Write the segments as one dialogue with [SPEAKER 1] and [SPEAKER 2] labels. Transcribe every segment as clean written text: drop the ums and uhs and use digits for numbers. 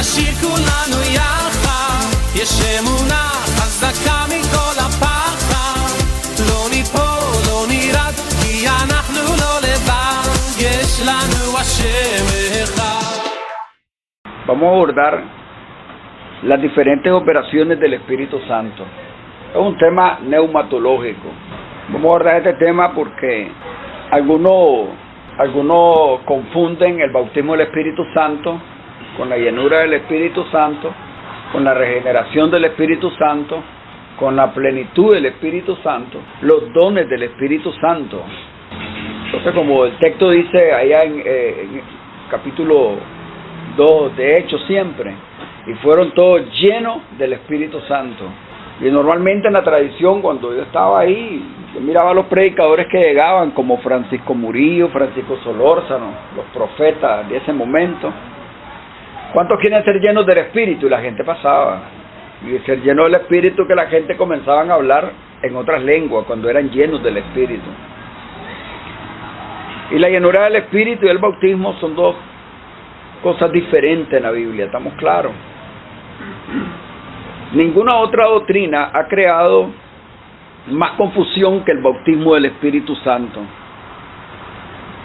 [SPEAKER 1] נשיר כולנו יחד, יש אמונה חזקה מכל הפחד, לא ניפול, לא נרד, כי אנחנו לא לבד, יש לנו השם אחד.
[SPEAKER 2] Vamos a abordar las diferentes operaciones del Espíritu Santo. Es un tema neumatológico. Vamos a abordar este tema porque algunos confunden el bautismo del Espíritu Santo con la llenura del Espíritu Santo, con la regeneración del Espíritu Santo, con la plenitud del Espíritu Santo, los dones del Espíritu Santo. Entonces, como el texto dice allá en capítulo 2 de Hechos siempre, y fueron todos llenos del Espíritu Santo. Y normalmente en la tradición, cuando yo estaba ahí, yo miraba a los predicadores que llegaban, como Francisco Murillo, Francisco Solórzano, los profetas de ese momento. ¿Cuántos quieren ser llenos del Espíritu? Y la gente pasaba. Y ser llenos del Espíritu, que la gente comenzaban a hablar en otras lenguas, cuando eran llenos del Espíritu. Y la llenura del Espíritu y el bautismo son dos cosas diferentes en la Biblia, estamos claros. Ninguna otra doctrina ha creado más confusión que el bautismo del Espíritu Santo.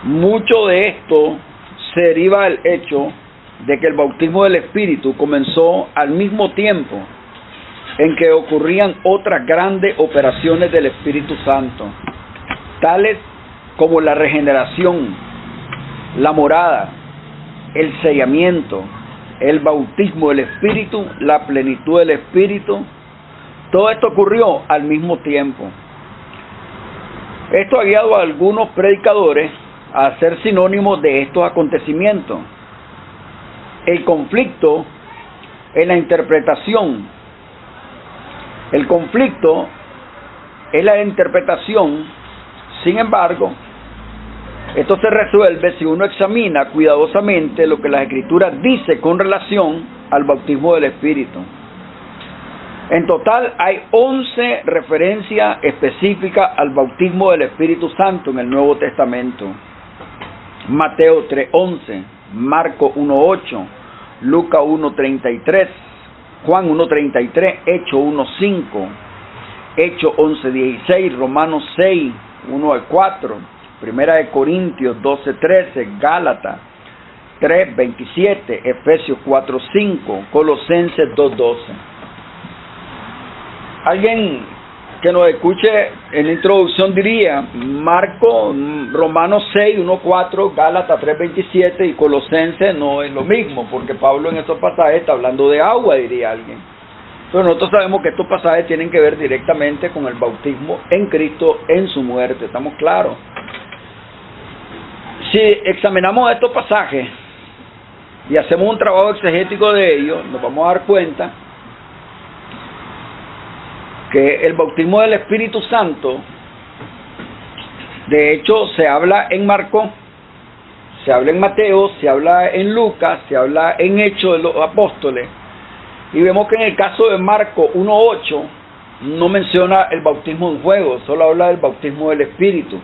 [SPEAKER 2] Mucho de esto se deriva del hecho de que el bautismo del Espíritu comenzó al mismo tiempo en que ocurrían otras grandes operaciones del Espíritu Santo, tales como la regeneración, la morada, el sellamiento, el bautismo del Espíritu, la plenitud del Espíritu. Todo esto ocurrió al mismo tiempo. Esto ha guiado a algunos predicadores a ser sinónimos de estos acontecimientos. El conflicto en la interpretación. El conflicto es la interpretación. Sin embargo, esto se resuelve si uno examina cuidadosamente lo que las Escrituras dicen con relación al bautismo del Espíritu. En total hay 11 referencias específicas al bautismo del Espíritu Santo en el Nuevo Testamento. Mateo 3:11, Marcos 1:8, Lucas 1:33, Juan 1:33, Hechos 1:5, Hechos 11:16, Romanos 6:1-4, Primera de Corintios 12:13, Gálatas 3:27, Efesios 4:5, Colosenses 2:12. Alguien que nos escuche en la introducción diría, Romanos 6:1-4, Gálatas 3:27 y Colosenses no es lo mismo, porque Pablo en estos pasajes está hablando de agua, diría alguien. Pero nosotros sabemos que estos pasajes tienen que ver directamente con el bautismo en Cristo en su muerte, ¿estamos claros? Si examinamos estos pasajes y hacemos un trabajo exegético de ellos, nos vamos a dar cuenta que el bautismo del Espíritu Santo, de hecho, se habla en Marcos, se habla en Mateo, se habla en Lucas, se habla en Hechos de los Apóstoles, y vemos que en el caso de Marcos 1:8 no menciona el bautismo en fuego, solo habla del bautismo del Espíritu.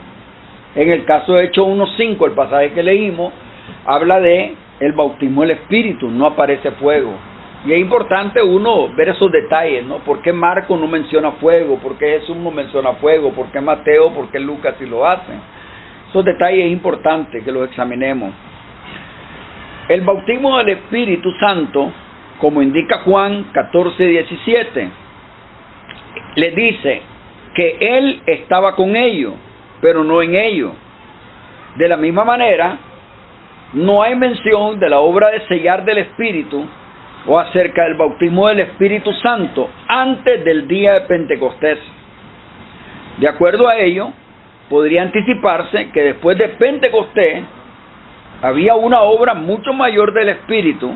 [SPEAKER 2] En el caso de Hechos 1:5, el pasaje que leímos, habla de el bautismo del Espíritu, no aparece fuego. Y es importante uno ver esos detalles, ¿no? ¿Por qué Marcos no menciona fuego? ¿Por qué Jesús no menciona fuego? ¿Por qué Mateo? ¿Por qué Lucas sí lo hacen? Esos detalles es importante que los examinemos. El bautismo del Espíritu Santo, como indica Juan 14:17, le dice que Él estaba con ellos, pero no en ellos. De la misma manera, no hay mención de la obra de sellar del Espíritu o acerca del bautismo del Espíritu Santo antes del día de Pentecostés. De acuerdo a ello, podría anticiparse que después de Pentecostés había una obra mucho mayor del Espíritu,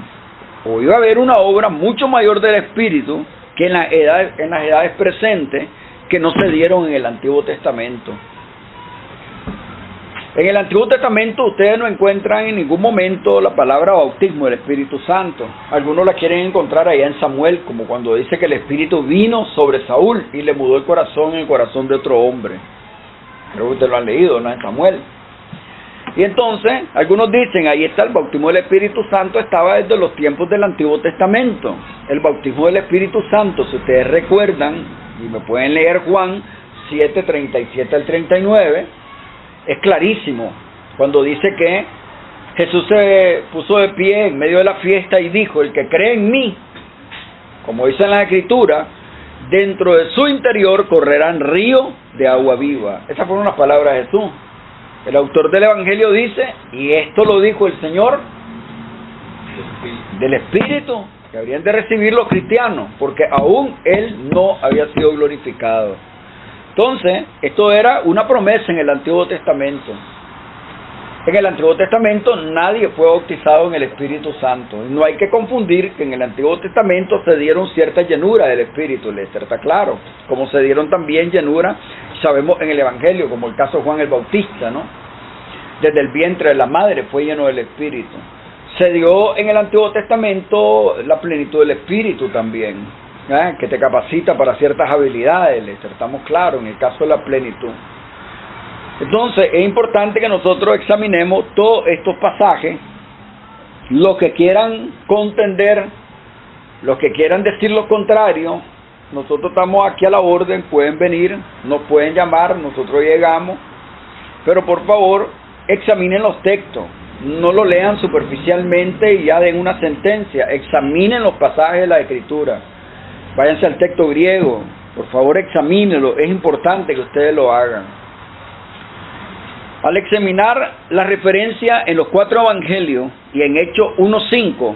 [SPEAKER 2] o iba a haber una obra mucho mayor del Espíritu que en las edades presentes que no se dieron en el Antiguo Testamento. En el Antiguo Testamento ustedes no encuentran en ningún momento la palabra bautismo del Espíritu Santo. Algunos la quieren encontrar allá en Samuel, como cuando dice que el Espíritu vino sobre Saúl y le mudó el corazón en el corazón de otro hombre. Creo que ustedes lo han leído, ¿no? En Samuel. Y entonces, algunos dicen, ahí está el bautismo del Espíritu Santo, estaba desde los tiempos del Antiguo Testamento. El bautismo del Espíritu Santo, si ustedes recuerdan, y me pueden leer Juan 7, 37 al 39, es clarísimo, cuando dice que Jesús se puso de pie en medio de la fiesta y dijo, el que cree en mí, como dice en la Escritura, dentro de su interior correrán ríos de agua viva. Esas fueron las palabras de Jesús. El autor del Evangelio dice, y esto lo dijo el Señor, del Espíritu, que habrían de recibir los cristianos, porque aún Él no había sido glorificado. Entonces, esto era una promesa en el Antiguo Testamento. En el Antiguo Testamento nadie fue bautizado en el Espíritu Santo. Y no hay que confundir que en el Antiguo Testamento se dieron cierta llenura del Espíritu, Lester, está claro. Como se dieron también llenura, sabemos en el Evangelio, como el caso de Juan el Bautista, ¿no? Desde el vientre de la madre fue lleno del Espíritu. Se dio en el Antiguo Testamento la plenitud del Espíritu también, que te capacita para ciertas habilidades, Lester, estamos claros, en el caso de la plenitud. Entonces, es importante que nosotros examinemos todos estos pasajes, los que quieran contender, los que quieran decir lo contrario, nosotros estamos aquí a la orden, pueden venir, nos pueden llamar, nosotros llegamos, pero por favor, examinen los textos, no lo lean superficialmente y ya den una sentencia, examinen los pasajes de la Escritura, váyanse al texto griego, por favor examínenlo, es importante que ustedes lo hagan. Al examinar la referencia en los 4 evangelios y en Hechos 1:5,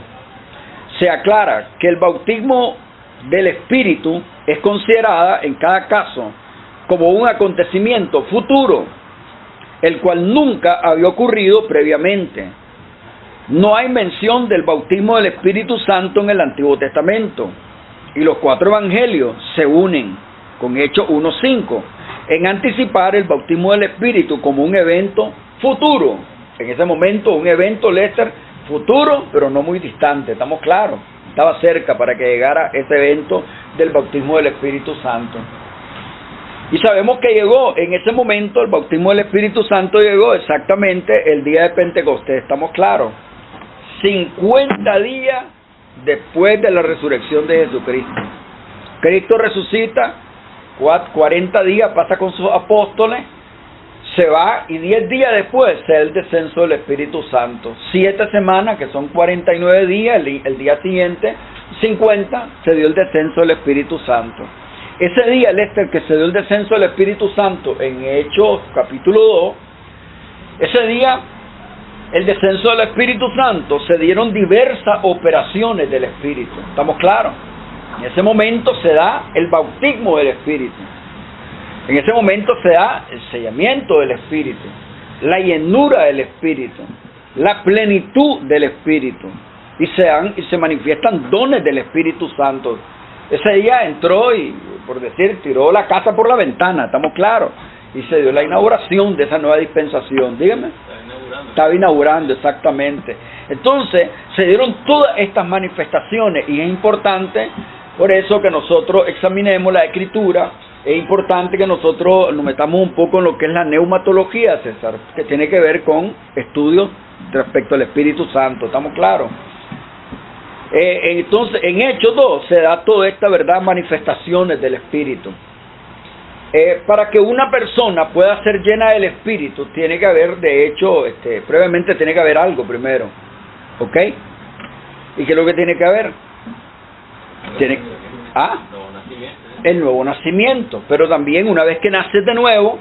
[SPEAKER 2] se aclara que el bautismo del Espíritu es considerada en cada caso como un acontecimiento futuro, el cual nunca había ocurrido previamente. No hay mención del bautismo del Espíritu Santo en el Antiguo Testamento, y los 4 evangelios se unen con Hechos 1:5 en anticipar el bautismo del Espíritu como un evento futuro. En ese momento, un evento, Lester, futuro, pero no muy distante, estamos claros. Estaba cerca para que llegara ese evento del bautismo del Espíritu Santo. Y sabemos que llegó en ese momento, el bautismo del Espíritu Santo llegó exactamente el día de Pentecostés, estamos claros. 50 días después de la resurrección de Jesucristo. Cristo resucita, 40 días pasa con sus apóstoles, se va y 10 días después se da el descenso del Espíritu Santo. 7 semanas, que son 49 días, el día siguiente, 50, se dio el descenso del Espíritu Santo. Ese día, Lester, que se dio el descenso del Espíritu Santo en Hechos capítulo 2, ese día, el descenso del Espíritu Santo, se dieron diversas operaciones del Espíritu, ¿estamos claros? En ese momento se da el bautismo del Espíritu. En ese momento se da el sellamiento del Espíritu, la llenura del Espíritu, la plenitud del Espíritu. Y se manifiestan dones del Espíritu Santo. Ese día entró y, por decir, tiró la casa por la ventana, estamos claros. Y se dio la inauguración de esa nueva dispensación. Dígame. Estaba inaugurando, exactamente. Entonces, se dieron todas estas manifestaciones y es importante, por eso, que nosotros examinemos la Escritura. Es importante que nosotros nos metamos un poco en lo que es la neumatología, César, que tiene que ver con estudios respecto al Espíritu Santo, ¿estamos claros? Entonces, en Hechos 2 se da toda esta verdad, manifestaciones del Espíritu. Para que una persona pueda ser llena del Espíritu, tiene que haber, de hecho, previamente tiene que haber algo primero, ¿ok? ¿Y qué es lo que tiene que haber? El nuevo nacimiento, pero también una vez que naces de nuevo,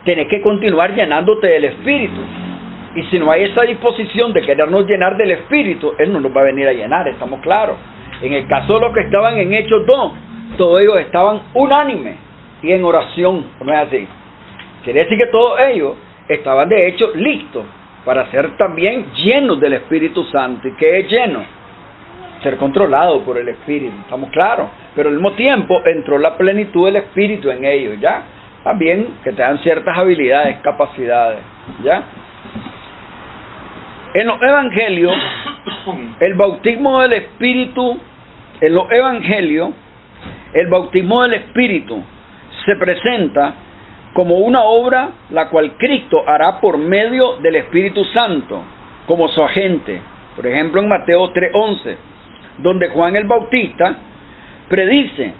[SPEAKER 2] tienes que continuar llenándote del Espíritu. Y si no hay esa disposición de querernos llenar del Espíritu, Él no nos va a venir a llenar, estamos claros. En el caso de los que estaban en Hechos 2, todos ellos estaban unánimes y en oración, ¿no es así? Quiere decir que todos ellos estaban de hecho listos para ser también llenos del Espíritu Santo. ¿Y qué es lleno? Ser controlado por el Espíritu, estamos claros. Pero al mismo tiempo entró la plenitud del Espíritu en ellos, ¿ya? También que te dan ciertas habilidades, capacidades, ¿ya? En los evangelios, el bautismo del Espíritu, en los evangelios, el bautismo del Espíritu se presenta como una obra la cual Cristo hará por medio del Espíritu Santo, como su agente. Por ejemplo, en Mateo 3:11, donde Juan el Bautista predice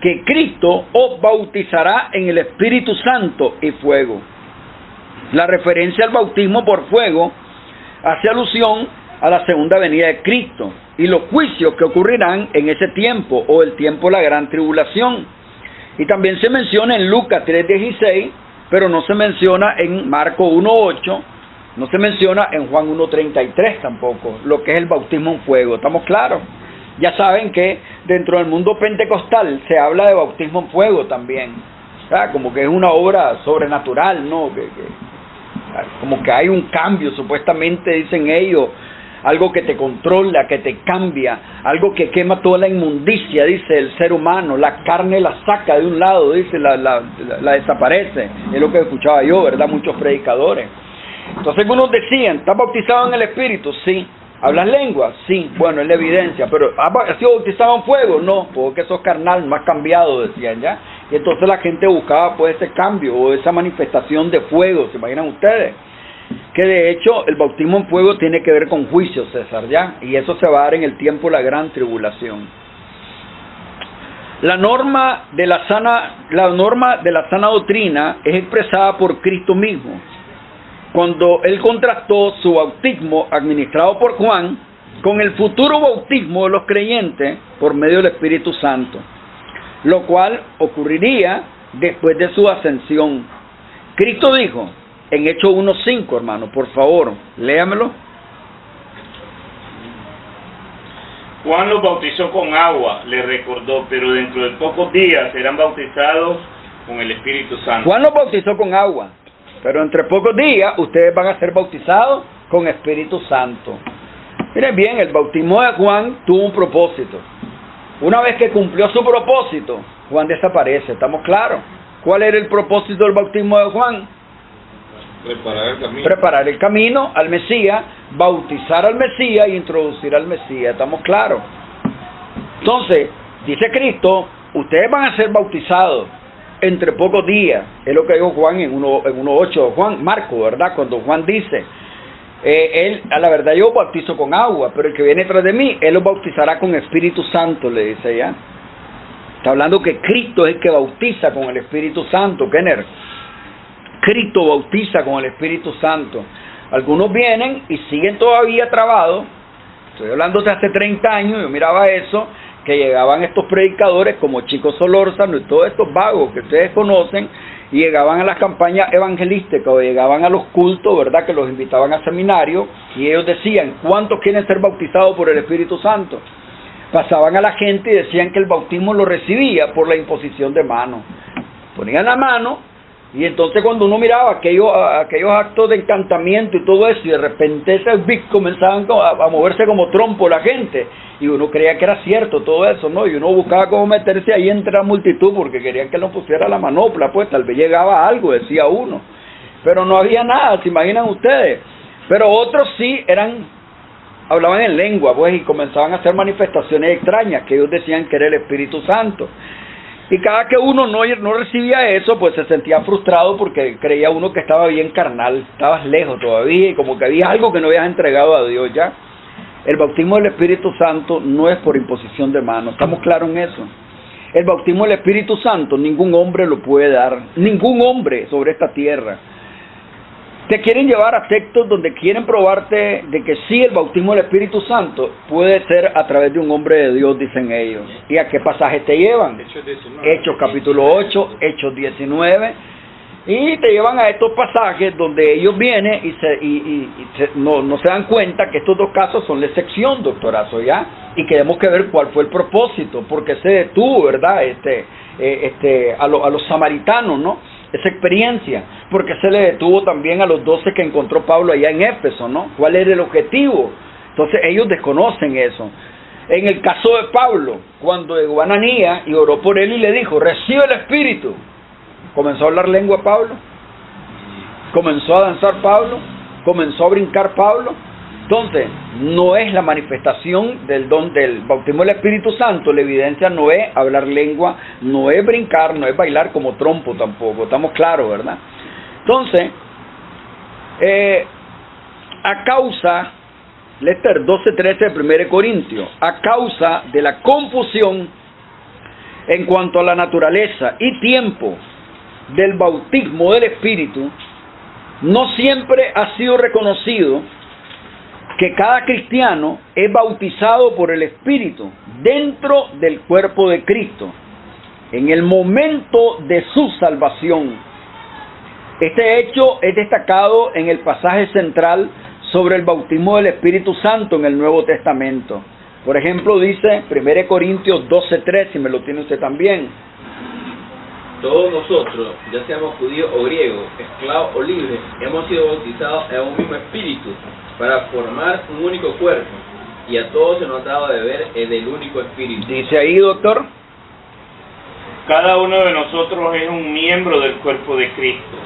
[SPEAKER 2] que Cristo os bautizará en el Espíritu Santo y fuego. La referencia al bautismo por fuego hace alusión a la segunda venida de Cristo y los juicios que ocurrirán en ese tiempo, o el tiempo de la gran tribulación. Y también se menciona en Lucas 3:16, pero no se menciona en Marcos 1:8, no se menciona en Juan 1:33 tampoco, lo que es el bautismo en fuego. ¿Estamos claros? Ya saben que dentro del mundo pentecostal se habla de bautismo en fuego también, ¿verdad? Como que es una obra sobrenatural, ¿no? Como que hay un cambio, supuestamente dicen ellos, algo que te controla, que te cambia, algo que quema toda la inmundicia, dice el ser humano, la carne la saca de un lado, dice, la desaparece. Es lo que escuchaba yo, ¿verdad? Muchos predicadores. Entonces algunos decían, ¿estás bautizado en el Espíritu? Sí. ¿Hablas lenguas? Sí. Bueno, es la evidencia. Pero ¿has sido bautizado en fuego? No, porque sos carnal, no has cambiado, decían ya. Y entonces la gente buscaba pues ese cambio o esa manifestación de fuego, ¿se imaginan ustedes? Que de hecho el bautismo en fuego tiene que ver con juicio, César, ¿ya? Y eso se va a dar en el tiempo de la gran tribulación. La norma de la sana doctrina es expresada por Cristo mismo, cuando Él contrastó su bautismo administrado por Juan con el futuro bautismo de los creyentes por medio del Espíritu Santo, lo cual ocurriría después de su ascensión. Cristo dijo, en Hechos 1:5, hermano, por favor, léamelo.
[SPEAKER 3] Juan los bautizó con agua, le recordó, pero dentro de pocos días serán bautizados con el Espíritu Santo.
[SPEAKER 2] Juan los bautizó con agua, pero entre pocos días ustedes van a ser bautizados con Espíritu Santo. Miren bien, el bautismo de Juan tuvo un propósito. Una vez que cumplió su propósito, Juan desaparece, ¿estamos claros? ¿Cuál era el propósito del bautismo de Juan? Preparar el camino al Mesías, bautizar al Mesías y introducir al Mesías, ¿estamos claros? Entonces, dice Cristo, ustedes van a ser bautizados entre pocos días, es lo que dijo Juan en 1:8, Juan, Marco, ¿verdad? Cuando Juan dice, a la verdad yo bautizo con agua, pero el que viene tras de mí, él los bautizará con Espíritu Santo, le dice ya. Está hablando que Cristo es el que bautiza con el Espíritu Santo, Kenner. Cristo bautiza con el Espíritu Santo. Algunos vienen y siguen todavía trabados. Estoy hablando de hace 30 años, yo miraba eso, que llegaban estos predicadores como Chico Solórzano y todos estos vagos que ustedes conocen, y llegaban a las campañas evangelísticas o llegaban a los cultos, ¿verdad? Que los invitaban a seminarios, y ellos decían, ¿cuántos quieren ser bautizados por el Espíritu Santo? Pasaban a la gente y decían que el bautismo lo recibía por la imposición de manos. Ponían la mano, y entonces cuando uno miraba aquellos actos de encantamiento y todo eso, y de repente esos bits comenzaban a moverse como trompo la gente, y uno creía que era cierto todo eso, ¿no? Y uno buscaba cómo meterse ahí entre la multitud, porque querían que no pusiera la manopla, pues tal vez llegaba algo, decía uno. Pero no había nada, ¿se imaginan ustedes? Pero otros sí hablaban en lengua, pues, y comenzaban a hacer manifestaciones extrañas, que ellos decían que era el Espíritu Santo. Y cada que uno no recibía eso, pues se sentía frustrado porque creía uno que estaba bien carnal, estabas lejos todavía y como que había algo que no habías entregado a Dios ya. El bautismo del Espíritu Santo no es por imposición de manos, ¿estamos claros en eso? El bautismo del Espíritu Santo ningún hombre lo puede dar, ningún hombre sobre esta tierra. Te quieren llevar a textos donde quieren probarte de que sí, el bautismo del Espíritu Santo puede ser a través de un hombre de Dios, dicen ellos. ¿Y a qué pasajes te llevan? Hechos capítulo 8, Hechos 19, y te llevan a estos pasajes donde ellos vienen y no se dan cuenta que estos dos casos son la excepción, doctorazo, ¿ya? Y tenemos que ver cuál fue el propósito, porque se detuvo, ¿verdad? A los samaritanos, ¿no? Esa experiencia, porque se le detuvo también a los 12 que encontró Pablo allá en Éfeso, ¿no? ¿Cuál era el objetivo? Entonces ellos desconocen eso. En el caso de Pablo, cuando llegó Ananías y oró por él y le dijo, recibe el Espíritu, comenzó a hablar lengua Pablo, comenzó a danzar Pablo, comenzó a brincar Pablo, Entonces, no es la manifestación del don del bautismo del Espíritu Santo. La evidencia no es hablar lengua, no es brincar, no es bailar como trompo tampoco. Estamos claros, ¿verdad? Entonces, a causa, Lester 12:13 de 1 Corintios, a causa de la confusión en cuanto a la naturaleza y tiempo del bautismo del Espíritu, no siempre ha sido reconocido que cada cristiano es bautizado por el Espíritu dentro del cuerpo de Cristo, en el momento de su salvación. Este hecho es destacado en el pasaje central sobre el bautismo del Espíritu Santo en el Nuevo Testamento. Por ejemplo, dice 1 Corintios 12:3, si me lo tiene usted también.
[SPEAKER 4] Todos nosotros, ya seamos judíos o griegos, esclavos o libres, hemos sido bautizados en un mismo espíritu para formar un único cuerpo, y a todos se nos ha dado de beber del único espíritu.
[SPEAKER 2] Dice ahí, doctor.
[SPEAKER 3] Cada uno de nosotros es un miembro del cuerpo de Cristo,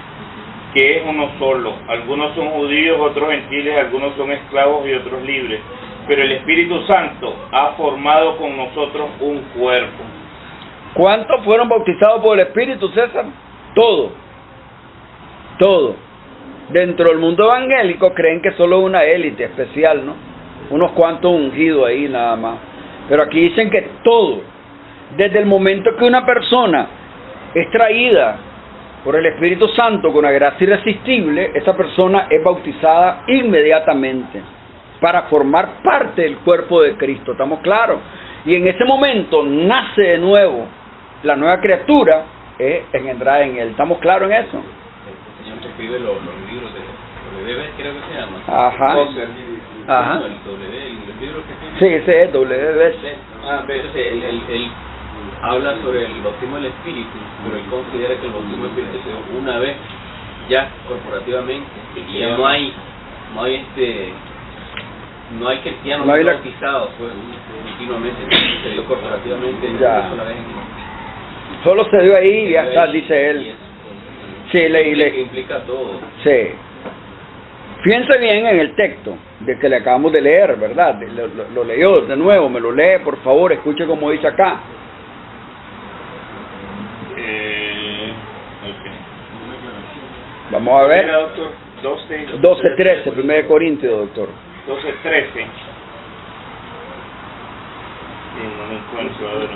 [SPEAKER 3] que es uno solo. Algunos son judíos, otros gentiles, algunos son esclavos y otros libres. Pero el Espíritu Santo ha formado con nosotros un cuerpo.
[SPEAKER 2] ¿Cuántos fueron bautizados por el Espíritu, César? Todo. Todo. Dentro del mundo evangélico creen que solo una élite especial, ¿no? Unos cuantos ungidos ahí nada más. Pero aquí dicen que todo. Desde el momento que una persona es traída por el Espíritu Santo con la gracia irresistible, esa persona es bautizada inmediatamente para formar parte del cuerpo de Cristo. ¿Estamos claros? Y en ese momento nace de nuevo. La nueva criatura es engendrada en él. ¿Estamos claros en eso?
[SPEAKER 4] El Señor que escribe los libros de WB, creo que se llama.
[SPEAKER 2] Ajá. Ajá.
[SPEAKER 4] No, el W, el libro que tiene.
[SPEAKER 2] Sí, ese es WB.
[SPEAKER 4] Entonces, él habla sobre el bautismo del Espíritu, pero él considera que el bautismo del Espíritu se dio una vez ya corporativamente, y ya no hay cristianos bautizados pues, continuamente, se dio corporativamente
[SPEAKER 2] ya.
[SPEAKER 4] Una vez
[SPEAKER 2] Solo se dio ahí y ya está, dice él. Sí,
[SPEAKER 4] que implica todo.
[SPEAKER 2] Sí. Fíjense bien en el texto de que le acabamos de leer, ¿verdad? Lo leyó de nuevo, me lo lee, por favor, escuche como dice acá.
[SPEAKER 3] Okay.
[SPEAKER 2] Vamos a ver.
[SPEAKER 3] 12:13,
[SPEAKER 2] 1 Corintios, doctor.
[SPEAKER 3] 12:13. No me encuentro ahora.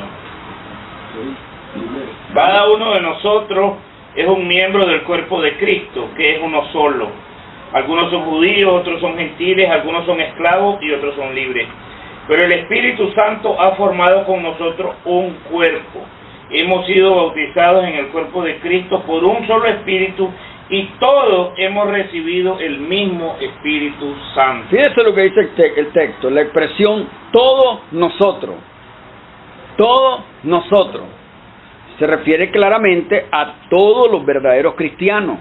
[SPEAKER 3] Cada uno de nosotros es un miembro del cuerpo de Cristo, que es uno solo. Algunos son judíos, otros son gentiles, algunos son esclavos y otros son libres. Pero el Espíritu Santo ha formado con nosotros un cuerpo. Hemos sido bautizados en el cuerpo de Cristo por un solo Espíritu y todos hemos recibido el mismo Espíritu Santo.
[SPEAKER 2] Fíjese lo que dice el texto, la expresión todos nosotros. Todos nosotros. Se refiere claramente a todos los verdaderos cristianos,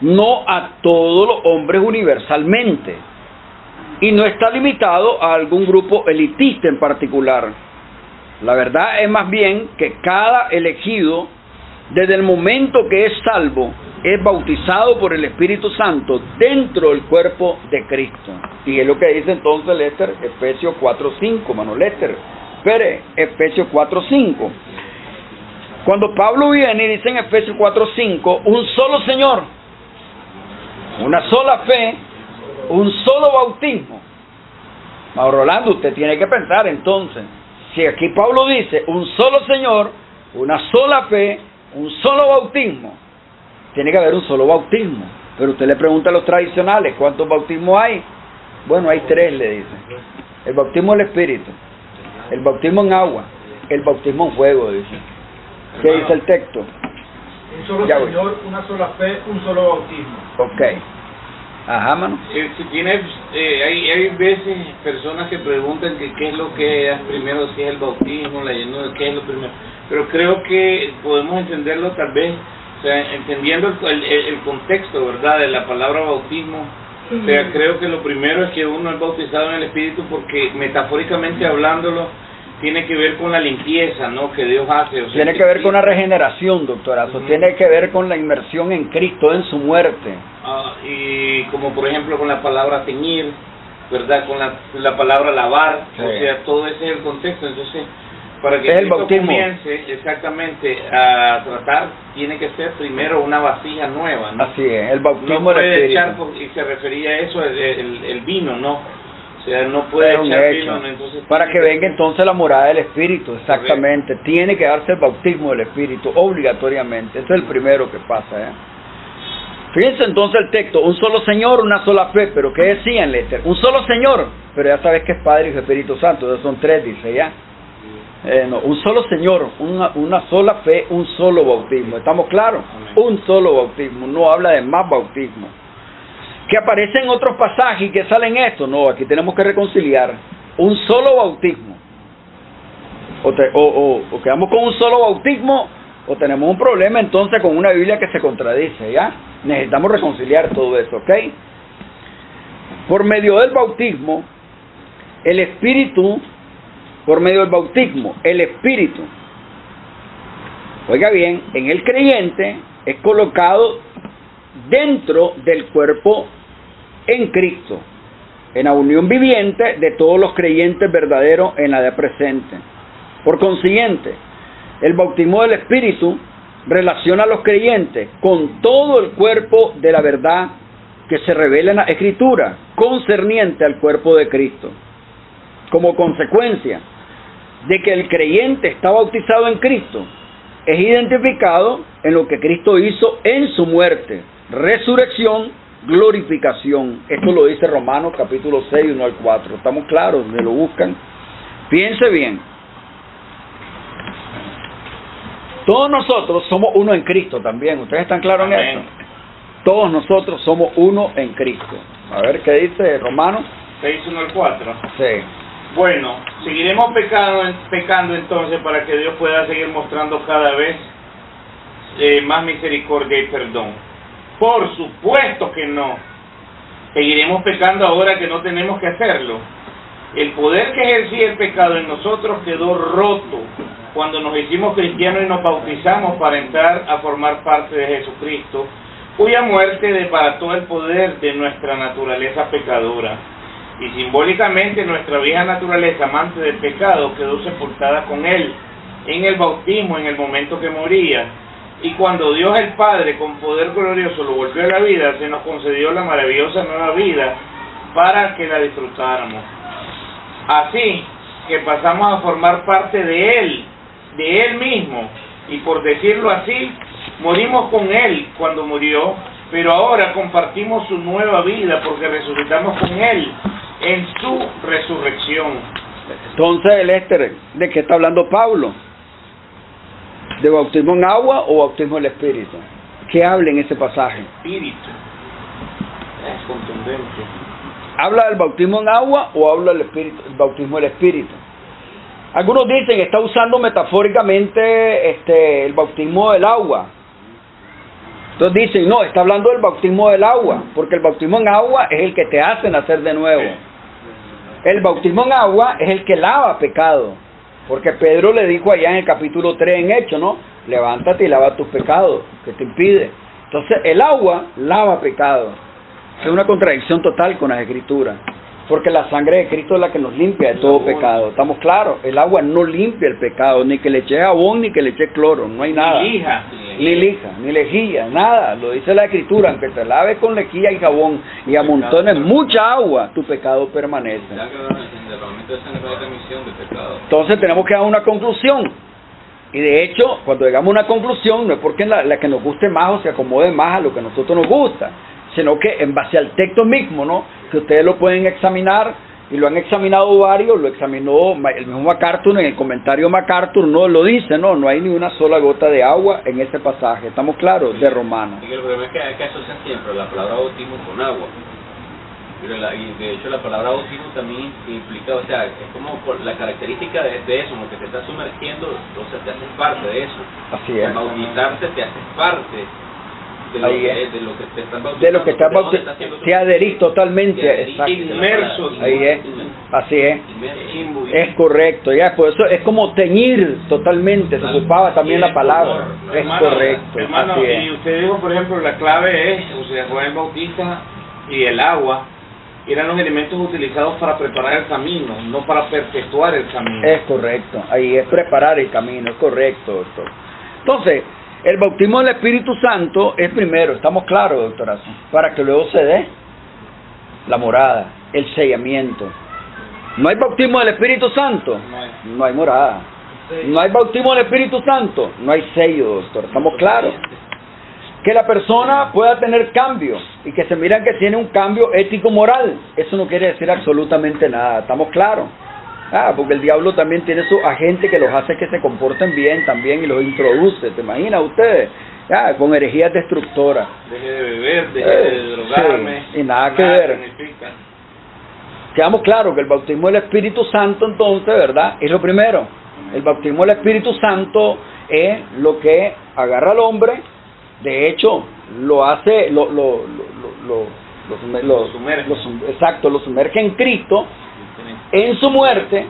[SPEAKER 2] no a todos los hombres universalmente. Y no está limitado a algún grupo elitista en particular. La verdad es más bien que cada elegido, desde el momento que es salvo, es bautizado por el Espíritu Santo dentro del cuerpo de Cristo. Y es lo que dice entonces Lester, Efesios 4:5, mano Lester. Espere, Efesios 4:5. Cuando Pablo viene y dice en Efesios 4:5, un solo Señor, una sola fe, un solo bautismo. Mauro Rolando, usted tiene que pensar entonces, si aquí Pablo dice un solo Señor, una sola fe, un solo bautismo, tiene que haber un solo bautismo. Pero usted le pregunta a los tradicionales, ¿cuántos bautismos hay? Bueno, hay 3, le dicen. El bautismo del Espíritu, el bautismo en agua, el bautismo en fuego, dice. ¿Qué dice el texto?
[SPEAKER 5] Un solo
[SPEAKER 2] Ya voy.
[SPEAKER 5] Señor, una sola fe, un solo bautismo.
[SPEAKER 2] Ok. Ajá, mano.
[SPEAKER 3] Si tienes, hay veces personas que preguntan que qué es lo que es primero, si es el bautismo, leyendo de qué es lo primero. Pero creo que podemos entenderlo tal vez, o sea, entendiendo el contexto, ¿verdad?, de la palabra bautismo. O sea, creo que lo primero es que uno es bautizado en el Espíritu porque metafóricamente hablándolo, tiene que ver con la limpieza, ¿no?, que Dios hace. O sea,
[SPEAKER 2] Tiene que ver con la regeneración, doctorazo. Tiene que ver con la inmersión en Cristo, en su muerte.
[SPEAKER 3] Y como por ejemplo con la palabra teñir, ¿verdad? Con la palabra lavar,
[SPEAKER 2] Sí.
[SPEAKER 3] o sea, todo ese es el contexto. Entonces, para que
[SPEAKER 2] Es el
[SPEAKER 3] Cristo
[SPEAKER 2] bautismo.
[SPEAKER 3] comience exactamente a tratar, tiene que ser primero una vasija nueva, ¿no?
[SPEAKER 2] Así es, el
[SPEAKER 3] No
[SPEAKER 2] bautismo del
[SPEAKER 3] puede
[SPEAKER 2] Espíritu.
[SPEAKER 3] echar, y se refería a eso, el vino, ¿no? O sea, no puede
[SPEAKER 2] Es un
[SPEAKER 3] echar
[SPEAKER 2] hecho.
[SPEAKER 3] vino, ¿no? Entonces,
[SPEAKER 2] Para que
[SPEAKER 3] tiene
[SPEAKER 2] venga entonces la morada del Espíritu, exactamente. Tiene que darse el bautismo del Espíritu, obligatoriamente. Ese es el primero que pasa, ¿eh? Fíjense entonces el texto, un solo Señor, una sola fe, pero ¿qué decían, Lester? Un solo Señor, pero ya sabes que es Padre, Hijo y Espíritu Santo, esos son tres, dice ya. No, un solo Señor, una sola fe, un solo bautismo, ¿estamos claros?
[SPEAKER 3] Amén.
[SPEAKER 2] Un solo bautismo, no habla de más bautismo. Que aparece en otros pasajes y que salen esto, no, aquí tenemos que reconciliar un solo bautismo. O quedamos con un solo bautismo, o tenemos un problema entonces con una Biblia que se contradice, ¿ya? Necesitamos reconciliar todo eso, ¿ok? Por medio del bautismo, el Espíritu, por medio del bautismo, el Espíritu, oiga bien, en el creyente es colocado dentro del cuerpo en Cristo, en la unión viviente de todos los creyentes verdaderos en la edad presente. Por consiguiente, el bautismo del Espíritu relaciona a los creyentes con todo el cuerpo de la verdad que se revela en la Escritura, concerniente al cuerpo de Cristo. Como consecuencia de que el creyente está bautizado en Cristo, es identificado en lo que Cristo hizo en su muerte, resurrección, glorificación. Esto lo dice Romanos capítulo 6, 1 al 4. ¿Estamos claros? ¿Me lo buscan? Piense bien. Todos nosotros somos uno en Cristo también. ¿Ustedes están claros en
[SPEAKER 3] Amén.
[SPEAKER 2] esto? Todos nosotros somos uno en Cristo. A ver qué dice Romanos.
[SPEAKER 3] 6, 1 al 4.
[SPEAKER 2] Sí.
[SPEAKER 3] Bueno, seguiremos pecando entonces para que Dios pueda seguir mostrando cada vez más misericordia y perdón. Por supuesto que no. Seguiremos pecando ahora que no tenemos que hacerlo. El poder que ejercía el pecado en nosotros quedó roto cuando nos hicimos cristianos y nos bautizamos para entrar a formar parte de Jesucristo, cuya muerte debarató el poder de nuestra naturaleza pecadora. Y simbólicamente nuestra vieja naturaleza amante del pecado quedó sepultada con Él en el bautismo en el momento que moría. Y cuando Dios el Padre con poder glorioso lo volvió a la vida, se nos concedió la maravillosa nueva vida para que la disfrutáramos. Así que pasamos a formar parte de Él mismo, y por decirlo así, morimos con Él cuando murió, pero ahora compartimos su nueva vida porque resucitamos con Él en su resurrección.
[SPEAKER 2] Entonces, Lester, ¿de qué está hablando Pablo? ¿De bautismo en agua o bautismo del Espíritu? ¿Qué habla en ese pasaje?
[SPEAKER 3] Espíritu. Es contundente.
[SPEAKER 2] ¿Habla del bautismo en agua o habla del el bautismo del Espíritu? Algunos dicen que está usando metafóricamente el bautismo del agua. Entonces dicen, no, está hablando del bautismo del agua, porque el bautismo en agua es el que te hace nacer de nuevo. El bautismo en agua es el que lava pecado, porque Pedro le dijo allá en el capítulo 3 en Hechos, ¿no? Levántate y lava tus pecados, que te impide. Entonces el agua lava pecado. Es una contradicción total con las Escrituras, porque la sangre de Cristo es la que nos limpia de todo pecado. ¿Estamos claros? El agua no limpia el pecado, ni que le eche jabón, ni que le eche cloro, no hay nada.
[SPEAKER 3] Ni lija.
[SPEAKER 2] Ni lija, ni lejía, nada. Lo dice la Escritura, aunque te laves con lejía y jabón y amontones mucha agua, tu pecado permanece. Entonces tenemos que dar una conclusión. Y de hecho, cuando llegamos a una conclusión, no es porque la que nos guste más o se acomode más a lo que a nosotros nos gusta, sino que en base al texto mismo, ¿no? Que ustedes lo pueden examinar, y lo han examinado varios, lo examinó el mismo MacArthur, en el comentario MacArthur, no lo dice, no hay ni una sola gota de agua en ese pasaje, ¿estamos claros? De Romanos.
[SPEAKER 4] Y el problema es que asocian siempre la palabra bautismo con agua. Pero y de hecho la palabra bautismo también implica, o sea, es como por la característica de eso, como que te estás sumergiendo, o sea, te haces parte de eso.
[SPEAKER 2] Así es.
[SPEAKER 4] Bautizarte te haces parte de lo, de lo que te estás bautizando.
[SPEAKER 2] De lo que estás bautizando, te adherís totalmente.
[SPEAKER 3] Inmersos.
[SPEAKER 2] Ahí es, así es. Es correcto, ya, por eso es como teñir totalmente, se ocupaba también la palabra. Es
[SPEAKER 3] Hermano,
[SPEAKER 2] correcto,
[SPEAKER 3] hermano,
[SPEAKER 2] así es.
[SPEAKER 3] y usted dijo, por ejemplo, la clave es, o sea, Juan el Bautista y el agua, eran los elementos utilizados para preparar el camino, no para perpetuar el camino.
[SPEAKER 2] Es correcto, ahí es preparar el camino, es correcto, doctor. Entonces, el bautismo del Espíritu Santo es primero, estamos claros, doctorazo, para que luego se dé la morada, el sellamiento. No hay bautismo del Espíritu Santo, no hay morada. No hay bautismo del Espíritu Santo, no hay sello, doctor, estamos claros. Que la persona pueda tener cambio y que se miran que tiene un cambio ético-moral, eso no quiere decir absolutamente nada, ¿estamos claros? Porque el diablo también tiene sus agentes que los hace que se comporten bien también y los introduce, ¿te imaginas ustedes? Con herejías destructoras.
[SPEAKER 3] Deje de beber, deje de drogarme.
[SPEAKER 2] Sí, y nada que ver.
[SPEAKER 3] Significa.
[SPEAKER 2] Quedamos claros que el bautismo del Espíritu Santo entonces, ¿verdad? Es lo primero. El bautismo del Espíritu Santo es lo que agarra al hombre. De hecho, lo hace, lo sumerge en Cristo, en su muerte,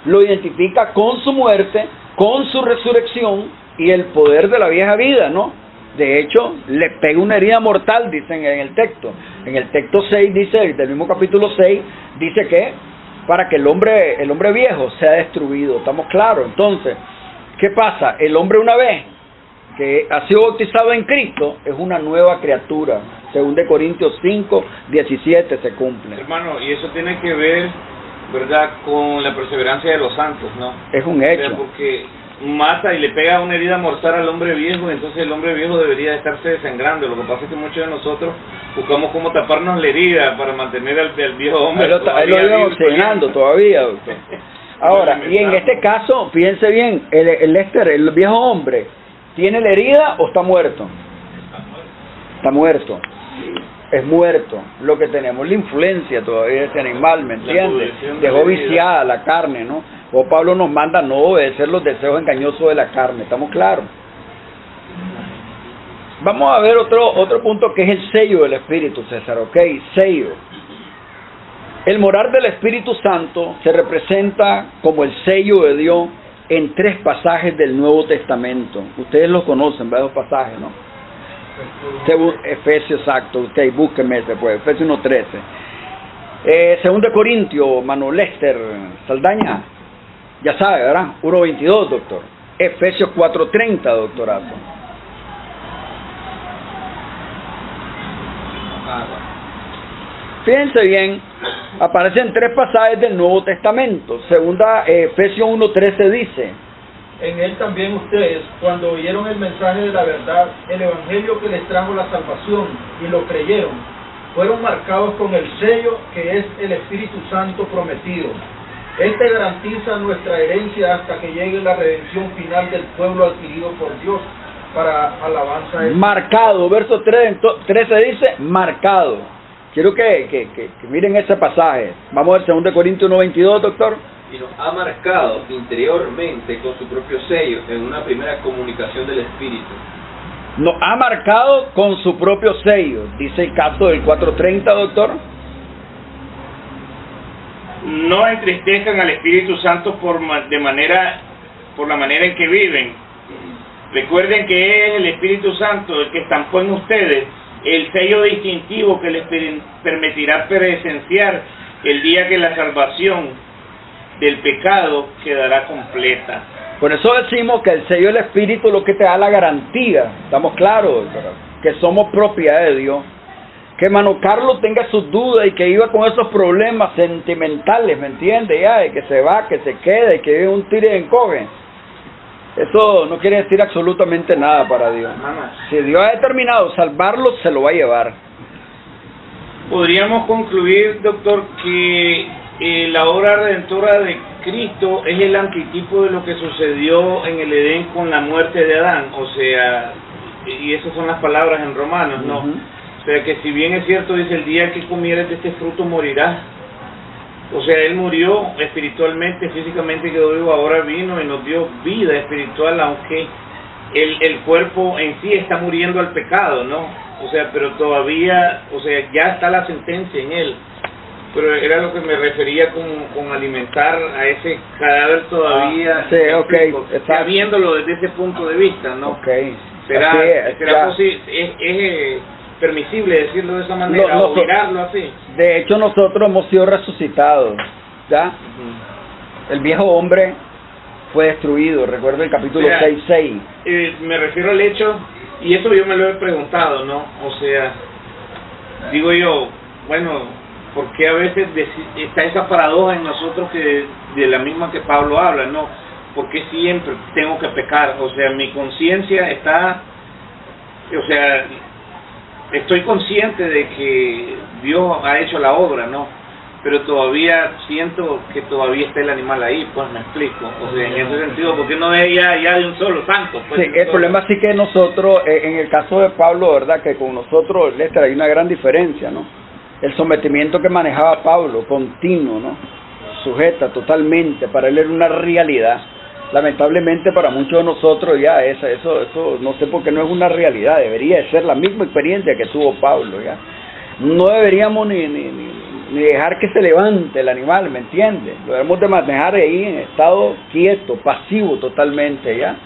[SPEAKER 2] lo identifica con su muerte, con su resurrección y el poder de la vieja vida, ¿no? De hecho, le pega una herida mortal, dicen en el texto. En el texto 6 dice, del mismo capítulo 6, dice que para que el hombre viejo sea destruido, ¿estamos claros? Entonces, ¿qué pasa? El hombre una vez que ha sido bautizado en Cristo, es una nueva criatura. Según de Corintios 5, 17 se cumple.
[SPEAKER 3] Hermano, y eso tiene que ver, ¿verdad?, con la perseverancia de los santos, ¿no?
[SPEAKER 2] Es un hecho.
[SPEAKER 3] O sea, porque mata y le pega una herida mortal al hombre viejo, entonces el hombre viejo debería estarse desangrando. Lo que pasa es que muchos de nosotros buscamos cómo taparnos la herida para mantener al viejo hombre.
[SPEAKER 2] Él lo iba oxigenando todavía, doctor. Ahora, y en este caso, fíjense bien, el viejo hombre, ¿tiene la herida o está muerto? Está muerto. Es muerto. Lo que tenemos la influencia todavía de ese animal, ¿me entiendes? Dejó viciada la carne, ¿no? O Pablo nos manda no obedecer los deseos engañosos de la carne, ¿estamos claros? Vamos a ver otro punto que es el sello del Espíritu, César, ¿ok? Sello. El morar del Espíritu Santo se representa como el sello de Dios en 3 pasajes del Nuevo Testamento. Ustedes los conocen, ¿verdad? Los pasajes, ¿no? Efesios, exacto, ok, búsquenme ese, pues, Efesios 1.13. Segundo de Corintios, Manuel Lester Saldaña, ya sabe, ¿verdad? 1.22, doctor. Efesios 4.30, doctorazo. Fíjense bien, aparecen 3 pasajes del Nuevo Testamento. Segunda, Efesios 1.13 dice:
[SPEAKER 5] en él también ustedes, cuando oyeron el mensaje de la verdad, el evangelio que les trajo la salvación, y lo creyeron, fueron marcados con el sello que es el Espíritu Santo prometido. Este garantiza nuestra herencia hasta que llegue la redención final del pueblo adquirido por Dios para alabanza de Dios.
[SPEAKER 2] Marcado, verso 13 dice, marcado. Quiero que miren ese pasaje. Vamos a ver 2 Corintios 1.22, doctor.
[SPEAKER 4] Y nos ha marcado interiormente con su propio sello en una primera comunicación del Espíritu.
[SPEAKER 2] Nos ha marcado con su propio sello, dice el caso del 4.30, doctor.
[SPEAKER 3] No entristezcan al Espíritu Santo por la manera en que viven. Recuerden que es el Espíritu Santo el que estampó en ustedes el sello distintivo que les permitirá presenciar el día que la salvación del pecado quedará completa.
[SPEAKER 2] Por eso decimos que el sello del Espíritu es lo que te da la garantía. ¿Estamos claros, doctor? Que somos propiedad de Dios. Que hermano Carlos tenga sus dudas y que iba con esos problemas sentimentales, ¿me entiende? Ya, de que se va, que se queda y que vive un tire y encoge. Eso no quiere decir absolutamente nada para Dios. Si Dios ha determinado salvarlo, se lo va a llevar.
[SPEAKER 3] Podríamos concluir, doctor, que la obra redentora de Cristo es el antitipo de lo que sucedió en el Edén con la muerte de Adán. O sea, y esas son las palabras en Romanos, ¿no? O sea, que si bien es cierto, dice, el día que comieres de este fruto morirás. O sea, Él murió espiritualmente, físicamente quedó vivo, ahora vino y nos dio vida espiritual, aunque el cuerpo en sí está muriendo al pecado, ¿no? O sea, pero todavía, o sea, ya está la sentencia en Él. Pero era lo que me refería con alimentar a ese cadáver todavía.
[SPEAKER 2] Sí, ok.
[SPEAKER 3] Está viéndolo desde ese punto de vista, ¿no?
[SPEAKER 2] Ok.
[SPEAKER 3] ¿Será posible? permisible decirlo de esa manera,
[SPEAKER 2] No,
[SPEAKER 3] o mirarlo así.
[SPEAKER 2] De hecho, nosotros hemos sido resucitados, ¿ya? El viejo hombre fue destruido, recuerda el capítulo
[SPEAKER 3] Mira,
[SPEAKER 2] 6:6.
[SPEAKER 3] Me refiero al hecho, y eso yo me lo he preguntado, ¿no? O sea, digo yo, bueno, ¿por qué a veces está esa paradoja en nosotros que de la misma que Pablo habla, ¿no? ¿Por qué siempre tengo que pecar? O sea, mi conciencia está, o sea, estoy consciente de que Dios ha hecho la obra, ¿no? Pero todavía siento que todavía está el animal ahí, pues me explico. O sea, en ese sentido, porque no es ya de un solo santo. Pues,
[SPEAKER 2] Sí, el problema sí que nosotros, en el caso de Pablo, ¿verdad? Que con nosotros, Lester, hay una gran diferencia, ¿no? El sometimiento que manejaba Pablo, continuo, ¿no? Sujeta totalmente, para él era una realidad. Lamentablemente para muchos de nosotros ya eso no sé por qué no es una realidad, debería de ser la misma experiencia que tuvo Pablo, ya. No deberíamos ni dejar que se levante el animal, ¿me entiendes? Lo debemos de manejar ahí en estado quieto, pasivo totalmente, ¿ya?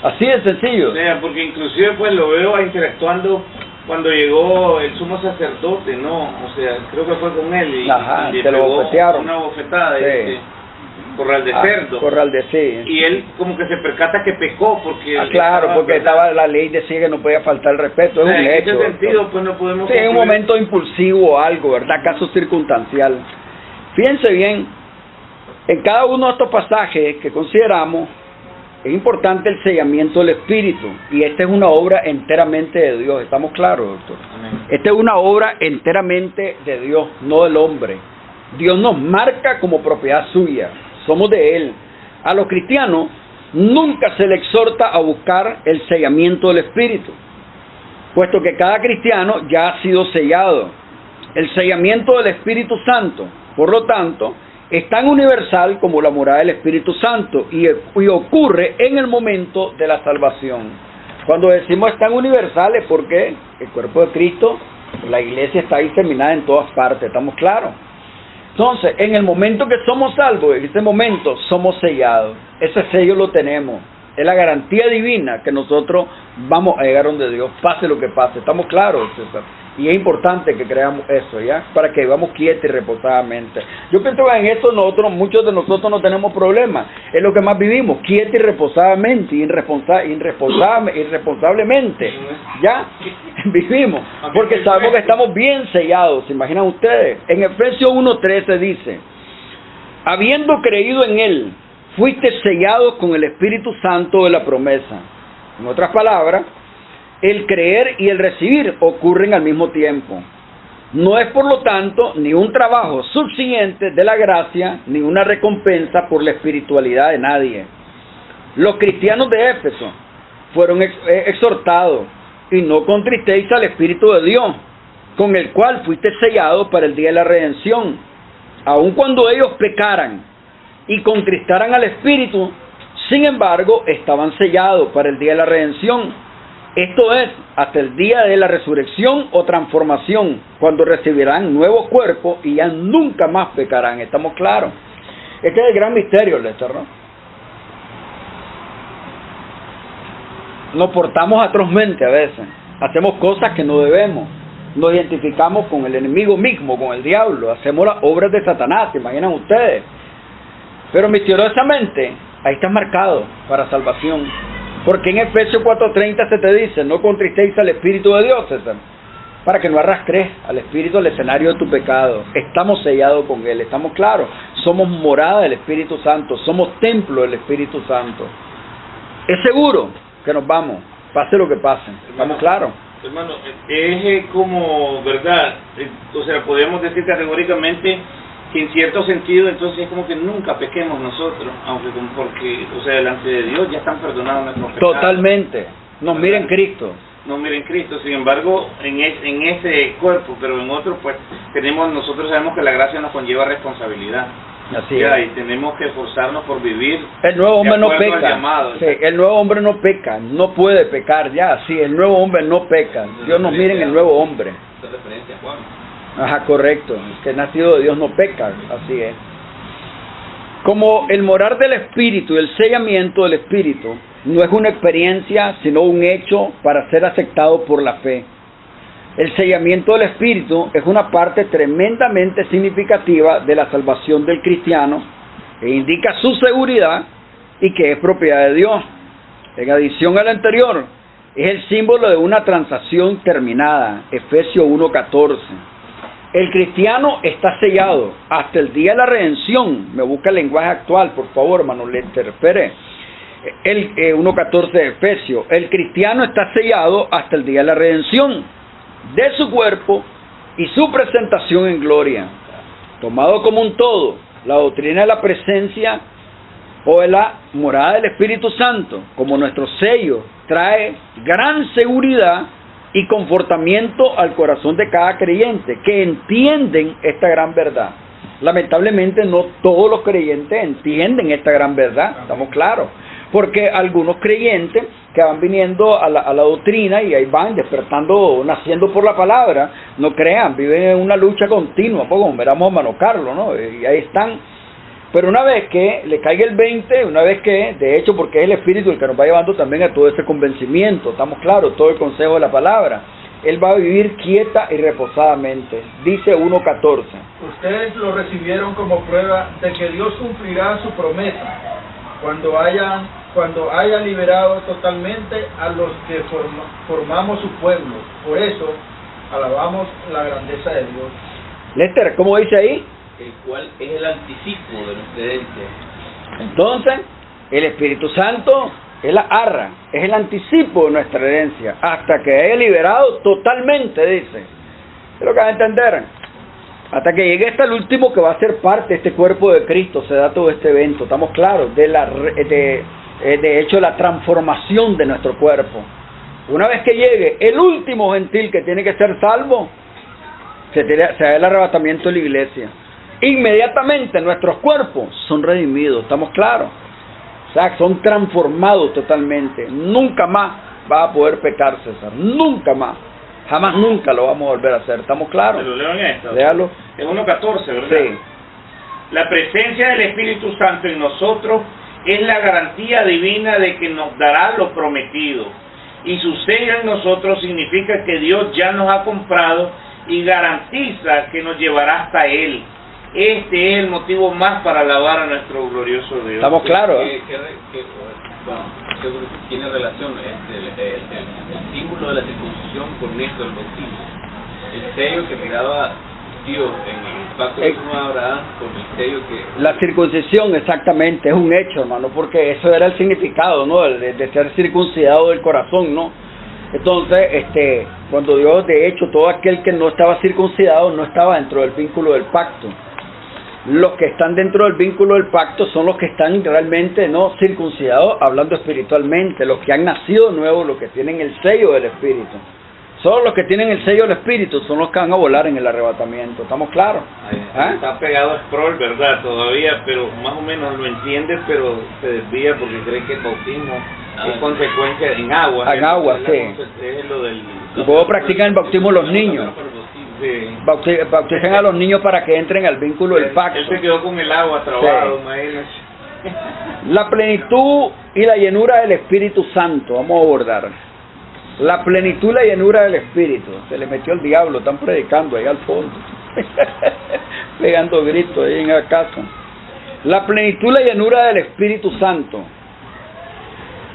[SPEAKER 2] Así de sencillo.
[SPEAKER 3] O sea, porque inclusive pues lo veo interactuando cuando llegó el sumo sacerdote, ¿no? O sea, creo que fue con él y le
[SPEAKER 2] te lo
[SPEAKER 3] pegó
[SPEAKER 2] bofetearon.
[SPEAKER 3] una bofetada,
[SPEAKER 2] Sí.
[SPEAKER 3] Corral de cerdo.
[SPEAKER 2] Corral de sí.
[SPEAKER 3] Y él como que se percata que pecó porque...
[SPEAKER 2] Claro, porque estaba la ley decía que no podía faltar el respeto, es un hecho.
[SPEAKER 3] En ese sentido, pues no podemos...
[SPEAKER 2] Sí, en un momento impulsivo o algo, ¿verdad? Caso circunstancial. Fíjense bien, en cada uno de estos pasajes que consideramos, es importante el sellamiento del Espíritu, y esta es una obra enteramente de Dios, ¿estamos claros, doctor?
[SPEAKER 3] Amén.
[SPEAKER 2] Esta es una obra enteramente de Dios, no del hombre. Dios nos marca como propiedad suya, somos de Él. A los cristianos nunca se le exhorta a buscar el sellamiento del Espíritu, puesto que cada cristiano ya ha sido sellado. El sellamiento del Espíritu Santo, por lo tanto, es tan universal como la morada del Espíritu Santo y ocurre en el momento de la salvación. Cuando decimos es tan universal es porque el cuerpo de Cristo, la iglesia está diseminada en todas partes, ¿estamos claros? Entonces, en el momento que somos salvos, en ese momento somos sellados. Ese sello lo tenemos. Es la garantía divina que nosotros vamos a llegar donde Dios, pase lo que pase. ¿Estamos claros, César? Y es importante que creamos eso, ¿ya? Para que vivamos quietos y reposadamente. Yo pienso que en esto muchos de nosotros no tenemos problemas. Es lo que más vivimos, quietos y reposadamente, y irresponsablemente. ¿Ya? Vivimos. Porque sabemos que estamos bien sellados, ¿se imaginan ustedes? En Efesios 1:13 dice, habiendo creído en Él, fuiste sellados con el Espíritu Santo de la promesa. En otras palabras, el creer y el recibir ocurren al mismo tiempo. No es, por lo tanto, ni un trabajo subsiguiente de la gracia, ni una recompensa por la espiritualidad de nadie. Los cristianos de Éfeso fueron exhortados, y no contristéis al Espíritu de Dios, con el cual fuiste sellados para el día de la redención. Aun cuando ellos pecaran y contristaran al Espíritu, sin embargo, estaban sellados para el día de la redención. Esto es, hasta el día de la resurrección o transformación, cuando recibirán nuevos cuerpos y ya nunca más pecarán. ¿Estamos claros? Este es el gran misterio, Lester, ¿no? Nos portamos atrozmente a veces, hacemos cosas que no debemos, nos identificamos con el enemigo mismo, con el diablo, hacemos las obras de Satanás, ¿se imaginan ustedes? Pero misteriosamente, ahí está marcado para salvación. Porque en Efesios 4:30 se te dice, no contristéis al Espíritu de Dios, César, para que no arrastres al Espíritu al escenario de tu pecado. Estamos sellados con Él, estamos claros. Somos morada del Espíritu Santo, somos templo del Espíritu Santo. Es seguro que nos vamos, pase lo que pase, estamos claros.
[SPEAKER 3] Hermano, es como, ¿verdad? O sea, podemos decir categóricamente que en cierto sentido entonces es como que nunca pequemos nosotros, aunque porque, o sea, delante de Dios ya están perdonados nuestros pecados.
[SPEAKER 2] Totalmente, nos miren Cristo.
[SPEAKER 3] Nos miren Cristo, sin embargo, en ese cuerpo, pero en otro, pues, nosotros sabemos que la gracia nos conlleva responsabilidad.
[SPEAKER 2] Así
[SPEAKER 3] ya,
[SPEAKER 2] es.
[SPEAKER 3] y tenemos que esforzarnos por vivir.
[SPEAKER 2] El nuevo hombre no peca.
[SPEAKER 3] Llamado,
[SPEAKER 2] sí, el nuevo hombre no peca, no puede pecar ya. Sí, el nuevo hombre no peca. Dios nos mire en el nuevo hombre.
[SPEAKER 4] Esa es referencia a Juan.
[SPEAKER 2] Ajá, correcto. El que nacido de Dios no peca, así es. Como el morar del Espíritu y el sellamiento del Espíritu no es una experiencia, sino un hecho para ser aceptado por la fe. El sellamiento del Espíritu es una parte tremendamente significativa de la salvación del cristiano e indica su seguridad y que es propiedad de Dios. En adición al anterior, es el símbolo de una transacción terminada, Efesios 1:14. El cristiano está sellado hasta el día de la redención. Me busca el lenguaje actual, por favor, hermano Lester. Espere. El 1:14 de Efesios. El cristiano está sellado hasta el día de la redención de su cuerpo y su presentación en gloria. Tomado como un todo, la doctrina de la presencia o de la morada del Espíritu Santo como nuestro sello trae gran seguridad y confortamiento al corazón de cada creyente que entienden esta gran verdad. Lamentablemente no todos los creyentes entienden esta gran verdad, estamos claros, porque algunos creyentes que van viniendo a la doctrina y ahí van despertando, naciendo por la palabra, no crean, viven en una lucha continua, pues como veramos a hermano Carlos, ¿no? Y ahí están. Pero una vez que le caiga el 20, una vez que, de hecho, porque es el Espíritu el que nos va llevando también a todo ese convencimiento, estamos claros, todo el consejo de la palabra, él va a vivir quieta y reposadamente. Dice 1:14.
[SPEAKER 5] Ustedes lo recibieron como prueba de que Dios cumplirá su promesa cuando haya liberado totalmente a los que formamos su pueblo. Por eso, alabamos la grandeza de Dios.
[SPEAKER 2] Lester, ¿cómo dice ahí?
[SPEAKER 4] El cual es el anticipo de nuestra herencia.
[SPEAKER 2] Entonces, el Espíritu Santo es la arra, es el anticipo de nuestra herencia, hasta que haya liberado totalmente, dice. Es lo que va a entender. Hasta que llegue hasta el último que va a ser parte de este cuerpo de Cristo, se da todo este evento, estamos claros, de hecho la transformación de nuestro cuerpo. Una vez que llegue el último gentil que tiene que ser salvo, se da el arrebatamiento de la iglesia. Inmediatamente nuestros cuerpos son redimidos, estamos claros. O sea, son transformados totalmente. Nunca más va a poder pecar, César. Nunca más. Jamás nunca lo vamos a volver a hacer. ¿Estamos claros?
[SPEAKER 3] Se lo leo en esta.
[SPEAKER 2] Léalo.
[SPEAKER 3] En 1:14, ¿verdad?
[SPEAKER 2] Sí.
[SPEAKER 3] La presencia del Espíritu Santo en nosotros es la garantía divina de que nos dará lo prometido. Y su sello en nosotros significa que Dios ya nos ha comprado y garantiza que nos llevará hasta Él. Este es el motivo más para alabar a nuestro glorioso Dios.
[SPEAKER 2] ¿Estamos claros?
[SPEAKER 4] Bueno, seguro que tiene relación el símbolo de la circuncisión con esto del bautismo. El sello que miraba Dios en el pacto de Abraham con el sello que...
[SPEAKER 2] La circuncisión, exactamente, es un hecho, hermano, porque eso era el significado, ¿no? De ser circuncidado del corazón, ¿no? Entonces, cuando Dios, de hecho, todo aquel que no estaba circuncidado no estaba dentro del vínculo del pacto. Los que están dentro del vínculo del pacto son los que están realmente no circuncidados, hablando espiritualmente, los que han nacido nuevos, los que tienen el sello del Espíritu. Solo los que tienen el sello del Espíritu son los que van a volar en el arrebatamiento, ¿estamos claros?
[SPEAKER 3] Está pegado a Sproul, ¿verdad? Todavía, pero más o menos lo entiende, pero se desvía porque cree que el bautismo es consecuencia en agua.
[SPEAKER 2] En agua, sí.
[SPEAKER 3] Es lo del...
[SPEAKER 2] Y luego practican el bautismo los niños.
[SPEAKER 3] Sí.
[SPEAKER 2] Bautizan a los niños para que entren al vínculo del pacto.
[SPEAKER 3] Él se quedó con el agua trabado,
[SPEAKER 2] sí.
[SPEAKER 3] Imagínate.
[SPEAKER 2] La plenitud y la llenura del Espíritu Santo, vamos a abordar. La plenitud y la llenura del Espíritu. Se le metió el diablo, están predicando ahí al fondo. Pegando gritos ahí en la casa. La plenitud y la llenura del Espíritu Santo.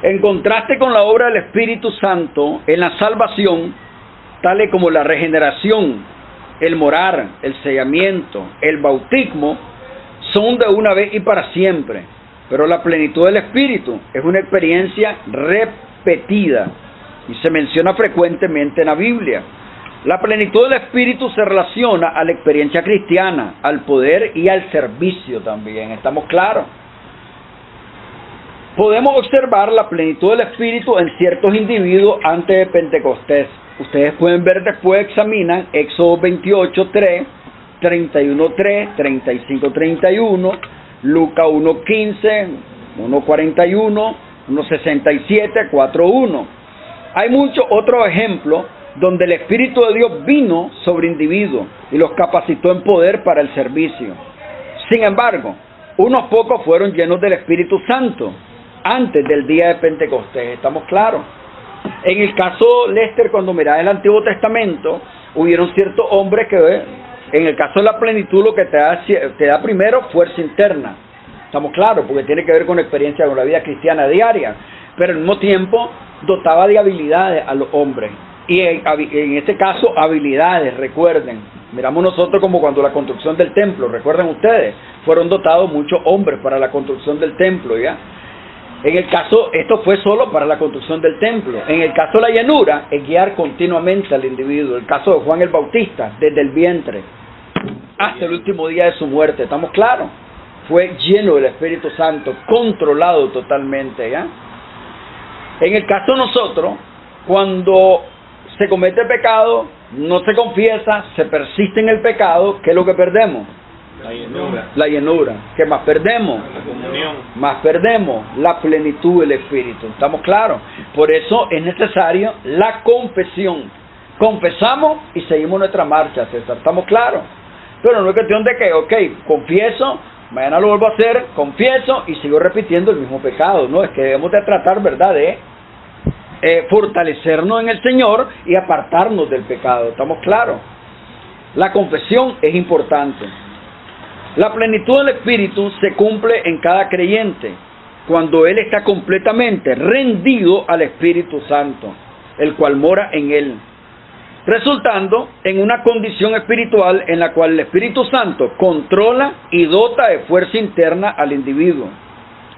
[SPEAKER 2] En contraste con la obra del Espíritu Santo en la salvación, tales como la regeneración, el morar, el sellamiento, el bautismo, son de una vez y para siempre. Pero la plenitud del Espíritu es una experiencia repetida y se menciona frecuentemente en la Biblia. La plenitud del Espíritu se relaciona a la experiencia cristiana, al poder y al servicio también. ¿Estamos claros? Podemos observar la plenitud del Espíritu en ciertos individuos antes de Pentecostés. Ustedes pueden ver después, examinan Éxodo 28:3, 31:3, 35:31, Lucas 1:15, 1:41, 1:67, 4:1. Hay muchos otros ejemplos donde el Espíritu de Dios vino sobre individuos y los capacitó en poder para el servicio. Sin embargo, unos pocos fueron llenos del Espíritu Santo antes del día de Pentecostés. ¿Estamos claros? En el caso, Lester, cuando mirás el Antiguo Testamento, hubieron ciertos hombres que, en el caso de la plenitud, lo que te da primero fuerza interna. Estamos claros, porque tiene que ver con la experiencia con la vida cristiana diaria, pero al mismo tiempo dotaba de habilidades a los hombres. Y en este caso, habilidades, recuerden. Miramos nosotros como cuando la construcción del templo, recuerden ustedes, fueron dotados muchos hombres para la construcción del templo, ¿ya? En el caso, esto fue solo para la construcción del templo. En el caso de la llenura, es guiar continuamente al individuo. El caso de Juan el Bautista, desde el vientre hasta el último día de su muerte, ¿estamos claros? Fue lleno del Espíritu Santo, controlado totalmente, ¿ya? En el caso de nosotros, cuando se comete pecado, no se confiesa, se persiste en el pecado, ¿qué es lo que perdemos?
[SPEAKER 3] La llenura.
[SPEAKER 2] La llenura. ¿Qué más perdemos?
[SPEAKER 3] La comunión.
[SPEAKER 2] Más perdemos la plenitud del Espíritu. ¿Estamos claros? Por eso es necesario la confesión. Confesamos y seguimos nuestra marcha, César. ¿Estamos claros? Pero no es cuestión de que, ok, confieso, mañana lo vuelvo a hacer, confieso y sigo repitiendo el mismo pecado. No, es que debemos de tratar, ¿verdad?, de fortalecernos en el Señor y apartarnos del pecado. ¿Estamos claros? La confesión es importante. La plenitud del Espíritu se cumple en cada creyente cuando él está completamente rendido al Espíritu Santo, el cual mora en él, resultando en una condición espiritual en la cual el Espíritu Santo controla y dota de fuerza interna al individuo.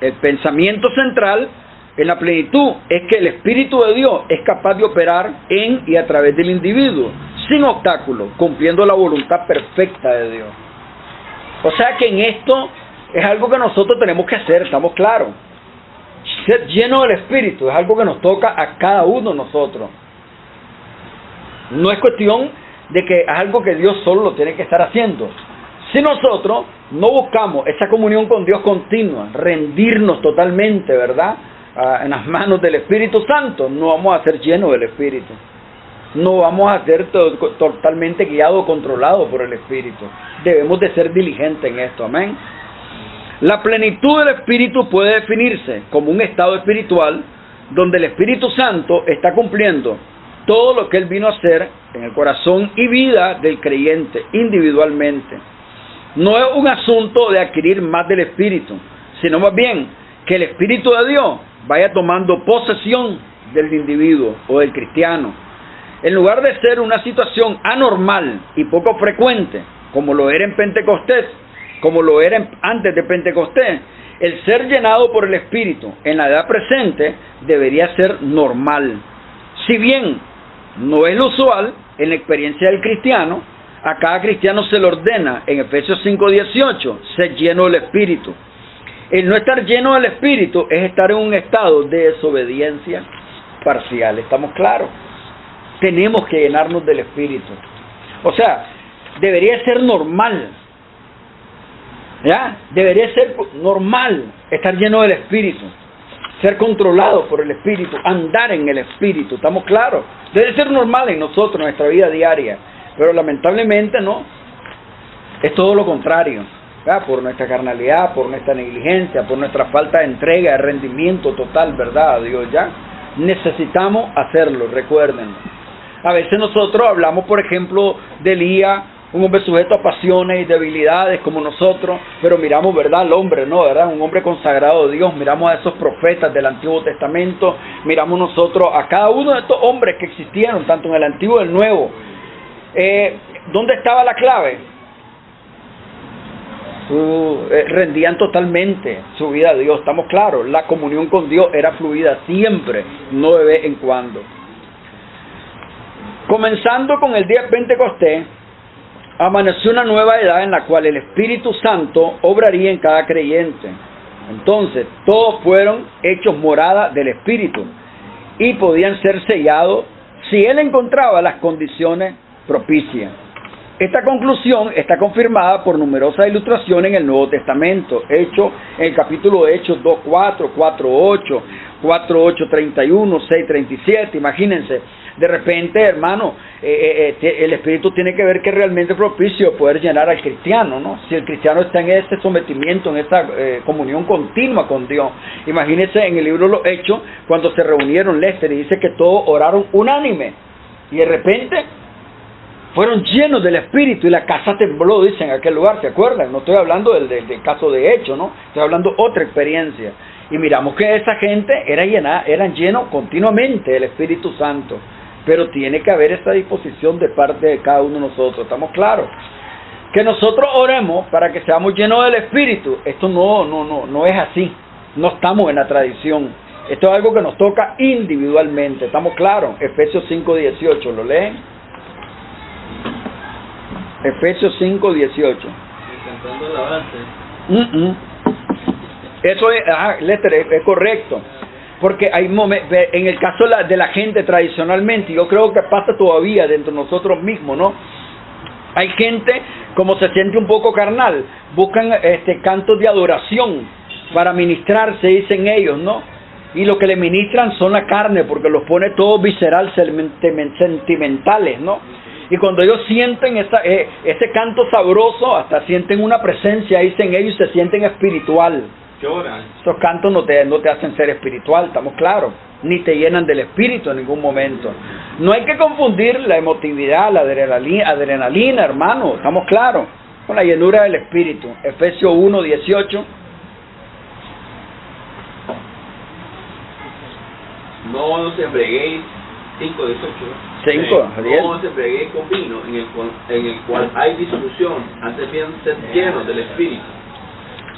[SPEAKER 2] El pensamiento central en la plenitud es que el Espíritu de Dios es capaz de operar en y a través del individuo, sin obstáculos, cumpliendo la voluntad perfecta de Dios. O sea que en esto es algo que nosotros tenemos que hacer, estamos claros. Ser lleno del Espíritu es algo que nos toca a cada uno de nosotros. No es cuestión de que es algo que Dios solo lo tiene que estar haciendo. Si nosotros no buscamos esa comunión con Dios continua, rendirnos totalmente, ¿verdad?, en las manos del Espíritu Santo, no vamos a ser llenos del Espíritu. No vamos a ser totalmente guiados o controlados por el Espíritu. Debemos de ser diligentes en esto, amén. La plenitud del Espíritu puede definirse como un estado espiritual donde el Espíritu Santo está cumpliendo todo lo que Él vino a hacer en el corazón y vida del creyente individualmente. No es un asunto de adquirir más del Espíritu, sino más bien que el Espíritu de Dios vaya tomando posesión del individuo o del cristiano. En lugar de ser una situación anormal y poco frecuente, como lo era en Pentecostés, como lo era antes de Pentecostés, el ser llenado por el Espíritu en la edad presente debería ser normal. Si bien no es lo usual en la experiencia del cristiano, a cada cristiano se le ordena en Efesios 5:18 ser lleno del Espíritu. El no estar lleno del Espíritu es estar en un estado de desobediencia parcial. ¿Estamos claros? Tenemos que llenarnos del Espíritu. O sea, debería ser normal. ¿Ya? Debería ser normal estar lleno del Espíritu. Ser controlado por el Espíritu. Andar en el Espíritu. ¿Estamos claros? Debe ser normal en nosotros, en nuestra vida diaria. Pero lamentablemente no. Es todo lo contrario. ¿Verdad? Por nuestra carnalidad, por nuestra negligencia, por nuestra falta de entrega, de rendimiento total, ¿verdad? A Dios, ¿ya? Necesitamos hacerlo, recuérdenlo. A veces nosotros hablamos, por ejemplo, de Elías, un hombre sujeto a pasiones y debilidades como nosotros, pero miramos, ¿verdad?, al hombre, ¿no?, ¿verdad?, un hombre consagrado de Dios. Miramos a esos profetas del Antiguo Testamento, miramos nosotros a cada uno de estos hombres que existieron, tanto en el Antiguo y el Nuevo. ¿Dónde estaba la clave? Rendían totalmente su vida a Dios, estamos claros. La comunión con Dios era fluida siempre, no de vez en cuando. Comenzando con el día de Pentecostés, amaneció una nueva edad en la cual el Espíritu Santo obraría en cada creyente. Entonces, todos fueron hechos morada del Espíritu y podían ser sellados si Él encontraba las condiciones propicias. Esta conclusión está confirmada por numerosas ilustraciones en el Nuevo Testamento, en el capítulo de Hechos 2:4, 4:8, 4:8:31, 6:37, imagínense. De repente, hermano, el Espíritu tiene que ver que es realmente propicio poder llenar al cristiano, ¿no? Si el cristiano está en ese sometimiento, en esa comunión continua con Dios. Imagínense en el libro de los Hechos, cuando se reunieron, Lester, y dice que todos oraron unánime, y de repente fueron llenos del Espíritu y la casa tembló, dice, en aquel lugar, ¿se acuerdan? No estoy hablando del caso de Hechos, ¿no? Estoy hablando de otra experiencia. Y miramos que esa gente eran llenos continuamente del Espíritu Santo. Pero tiene que haber esa disposición de parte de cada uno de nosotros, ¿estamos claros? Que nosotros oremos para que seamos llenos del Espíritu, esto no es así, no estamos en la tradición. Esto es algo que nos toca individualmente, ¿estamos claros? Efesios 5:18, ¿lo leen? Efesios 5:18.
[SPEAKER 4] Cantando alabanza.
[SPEAKER 2] Eso es, Lester, es correcto. Porque hay momentos, en el caso de la gente tradicionalmente, yo creo que pasa todavía dentro de nosotros mismos, ¿no? Hay gente, como se siente un poco carnal, buscan cantos de adoración para ministrarse, dicen ellos, ¿no? Y lo que le ministran son la carne, porque los pone todos visceral, sentimentales, ¿no? Y cuando ellos sienten ese canto sabroso, hasta sienten una presencia, dicen ellos, y se sienten espiritual.
[SPEAKER 3] Lloran.
[SPEAKER 2] Esos cantos no te hacen ser espiritual, estamos claros, ni te llenan del espíritu en ningún momento. No hay que confundir la emotividad, la adrenalina, hermano, estamos claros, con la llenura del espíritu. Efesios 1:18.
[SPEAKER 4] No os embriaguéis, 5:18. No os embriaguéis con vino, en el cual hay disolución, antes bien sed llenos del espíritu.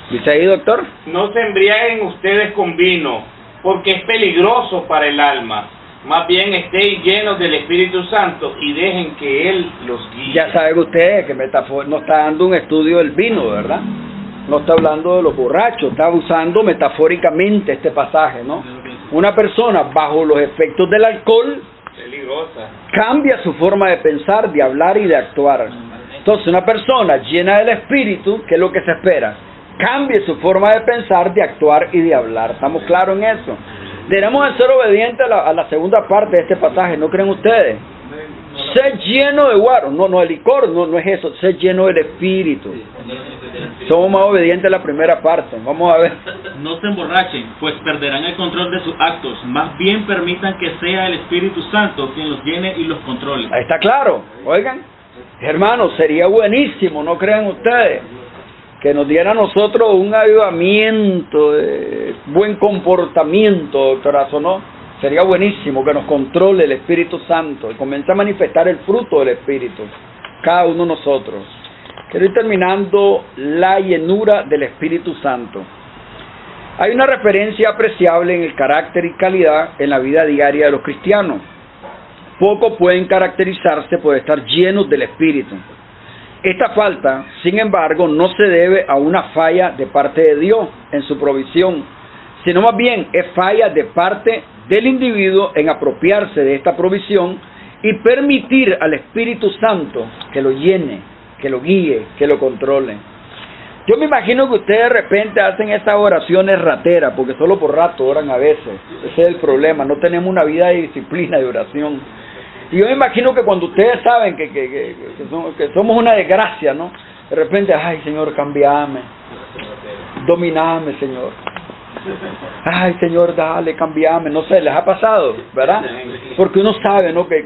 [SPEAKER 2] ¿Dice ahí, doctor?
[SPEAKER 3] No se embriaguen ustedes con vino, porque es peligroso para el alma. Más bien estéis llenos del Espíritu Santo y dejen que Él los guíe.
[SPEAKER 2] Ya saben ustedes que no está dando un estudio del vino, ¿verdad? No está hablando de los borrachos, está usando metafóricamente este pasaje, ¿no? Una persona bajo los efectos del alcohol
[SPEAKER 3] Peligrosa.
[SPEAKER 2] cambia su forma de pensar, de hablar y de actuar. Entonces, una persona llena del Espíritu, ¿qué es lo que se espera? Cambie su forma de pensar, de actuar y de hablar. ¿Estamos claros en eso? Debemos de ser obedientes a la segunda parte de este pasaje, ¿no creen ustedes? Ser lleno de guaro, no el licor, no es eso, ser lleno del Espíritu. Somos más obedientes a la primera parte, vamos a ver.
[SPEAKER 6] No se emborrachen, pues perderán el control de sus actos, más bien permitan que sea el Espíritu Santo quien los llene y los controle.
[SPEAKER 2] Ahí está claro, oigan, hermanos, sería buenísimo, ¿no creen ustedes? Que nos diera a nosotros un avivamiento, buen comportamiento, doctorazo, ¿no? Sería buenísimo que nos controle el Espíritu Santo y comience a manifestar el fruto del Espíritu, cada uno de nosotros. Quiero ir terminando la llenura del Espíritu Santo. Hay una referencia apreciable en el carácter y calidad en la vida diaria de los cristianos. Pocos pueden caracterizarse por estar llenos del Espíritu. Esta falta, sin embargo, no se debe a una falla de parte de Dios en su provisión, sino más bien es falla de parte del individuo en apropiarse de esta provisión y permitir al Espíritu Santo que lo llene, que lo guíe, que lo controle. Yo me imagino que ustedes de repente hacen estas oraciones rateras, porque solo por rato oran a veces. Ese es el problema, no tenemos una vida de disciplina de oración. Y yo me imagino que cuando ustedes saben que somos una desgracia, ¿no? De repente, ay, Señor, cambiame, dominame, Señor. Ay, Señor, dale, cambiame. No sé, les ha pasado, ¿verdad? Porque uno sabe, ¿no? Que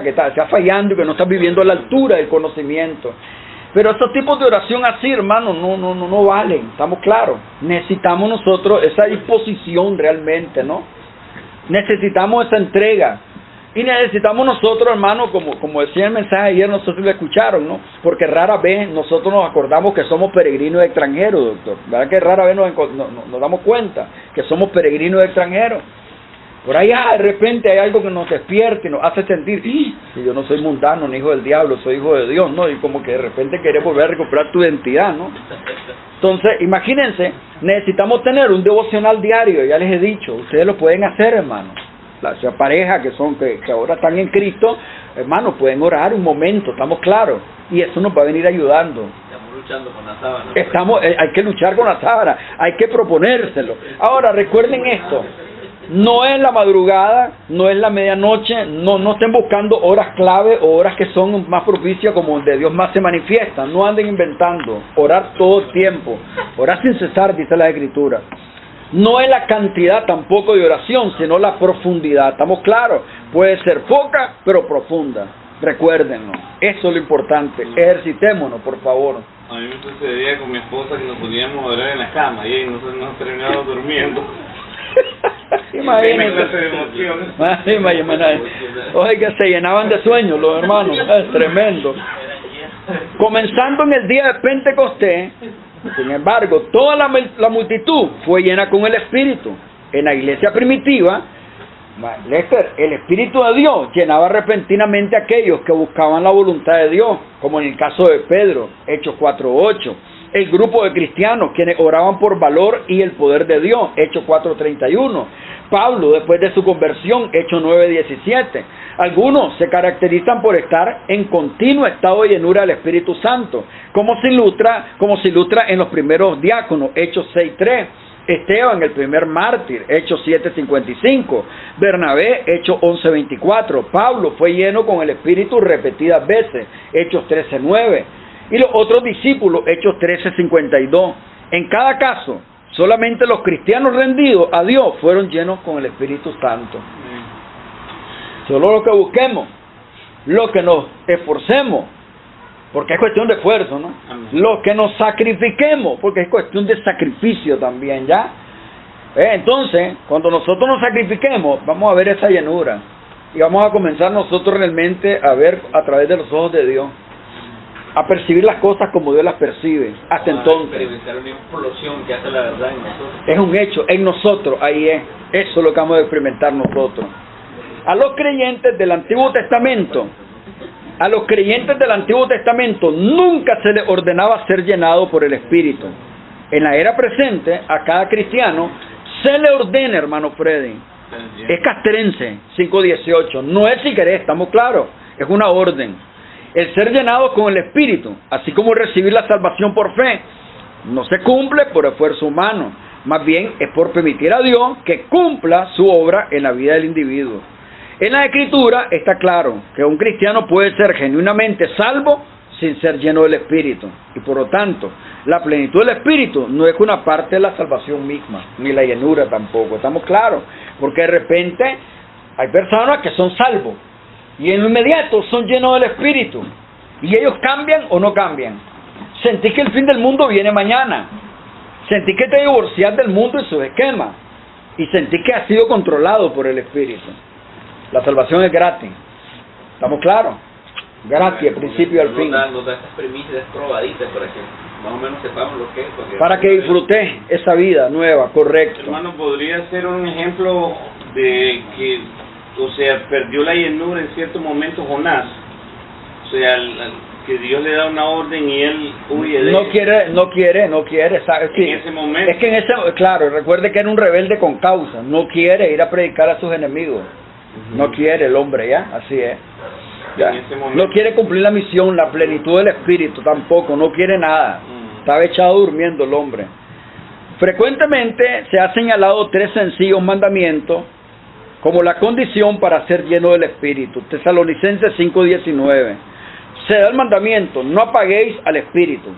[SPEAKER 2] está fallando y que no está viviendo a la altura del conocimiento. Pero estos tipos de oración así, hermano, no valen, estamos claros. Necesitamos nosotros esa disposición realmente, ¿no? Necesitamos esa entrega. Y necesitamos nosotros, hermano, como decía el mensaje ayer, nosotros lo escucharon, ¿no? Porque rara vez nosotros nos acordamos que somos peregrinos extranjeros, doctor. ¿Verdad que rara vez nos damos cuenta que somos peregrinos extranjeros? Por ahí de repente hay algo que nos despierta y nos hace sentir, si yo no soy mundano ni hijo del diablo, soy hijo de Dios, ¿no? Y como que de repente querés volver a recuperar tu identidad, ¿no? Entonces, imagínense, necesitamos tener un devocional diario, ya les he dicho, ustedes lo pueden hacer, hermano. Las parejas que ahora están en Cristo, hermanos, pueden orar un momento, estamos claros, y eso nos va a venir ayudando.
[SPEAKER 4] Estamos luchando con la sábana.
[SPEAKER 2] Hay que luchar con la sábana, hay que proponérselo. Ahora, recuerden esto, no es la madrugada, no es la medianoche, no estén buscando horas clave o horas que son más propicias como donde Dios más se manifiesta, no anden inventando, orar todo el tiempo, orar sin cesar, dice la Escritura. No es la cantidad tampoco de oración, sino la profundidad, ¿estamos claros? Puede ser poca, pero profunda, recuérdenlo, eso es lo importante, ejercitémonos, por favor.
[SPEAKER 3] A mí me sucedía con mi esposa que nos poníamos a orar en la cama y nosotros nos terminábamos durmiendo.
[SPEAKER 2] Imagínate. Oiga, se llenaban de sueños los hermanos, es tremendo. Comenzando en el día de Pentecostés, sin embargo, toda la multitud fue llena con el Espíritu. En la iglesia primitiva, Lester, el Espíritu de Dios llenaba repentinamente a aquellos que buscaban la voluntad de Dios, como en el caso de Pedro, Hechos 4:8. El grupo de cristianos, quienes oraban por valor y el poder de Dios, Hechos 4:31. Pablo, después de su conversión, Hechos 9:17. Algunos se caracterizan por estar en continuo estado de llenura del Espíritu Santo, como se ilustra en los primeros diáconos, Hechos 6:3. Esteban, el primer mártir, Hechos 7:55. Bernabé, Hechos 11:24. Pablo fue lleno con el Espíritu repetidas veces, Hechos 13:9. Y los otros discípulos, Hechos 13:52. En cada caso, solamente los cristianos rendidos a Dios fueron llenos con el Espíritu Santo. Solo lo que busquemos, lo que nos esforcemos, porque es cuestión de esfuerzo, ¿no? Lo que nos sacrifiquemos, porque es cuestión de sacrificio también, ¿ya? Entonces, cuando nosotros nos sacrifiquemos, vamos a ver esa llenura. Y vamos a comenzar nosotros realmente a ver a través de los ojos de Dios, a percibir las cosas como Dios las percibe. Hasta entonces
[SPEAKER 4] Experimentar una explosión que hace la verdad en nosotros.
[SPEAKER 2] es un hecho, en nosotros, ahí es. Eso es lo que vamos a experimentar nosotros. A los creyentes del Antiguo Testamento, nunca se les ordenaba ser llenado por el Espíritu. En la era presente, a cada cristiano se le ordena, hermano Freddy. Es Castrense 5:18. No es si querés, estamos claros. Es una orden. El ser llenado con el Espíritu, así como recibir la salvación por fe, no se cumple por esfuerzo humano. Más bien es por permitir a Dios que cumpla su obra en la vida del individuo. En la Escritura está claro que un cristiano puede ser genuinamente salvo sin ser lleno del Espíritu. Y por lo tanto, la plenitud del Espíritu no es una parte de la salvación misma, ni la llenura tampoco. ¿Estamos claros? Porque de repente hay personas que son salvos y en lo inmediato son llenos del Espíritu. Y ellos cambian o no cambian. Sentís que el fin del mundo viene mañana. Sentís que te divorcias del mundo y sus esquemas. Y sentís que has sido controlado por el Espíritu. La salvación es gratis. ¿Estamos claros? Gratis, al principio y al fin.
[SPEAKER 4] Nos da estas premisas probaditas para que más o menos sepamos lo que es.
[SPEAKER 2] Para que disfrutes esa vida nueva, correcto.
[SPEAKER 3] Hermano, podría ser un ejemplo de que, o sea, perdió la llenura en cierto momento Jonás. O sea, que Dios le da una orden y él huye de
[SPEAKER 2] no quiere, ¿sabes? Sí.
[SPEAKER 3] En ese momento.
[SPEAKER 2] Es que claro, recuerde que era un rebelde con causa, no quiere ir a predicar a sus enemigos. No quiere el hombre, ¿ya? Así es. Ya. No quiere cumplir la misión, la plenitud del Espíritu tampoco, no quiere nada. Estaba echado durmiendo el hombre. Frecuentemente se ha señalado 3 sencillos mandamientos como la condición para ser lleno del Espíritu. Tesalonicenses 5:19. Se da el mandamiento, no apaguéis al Espíritu.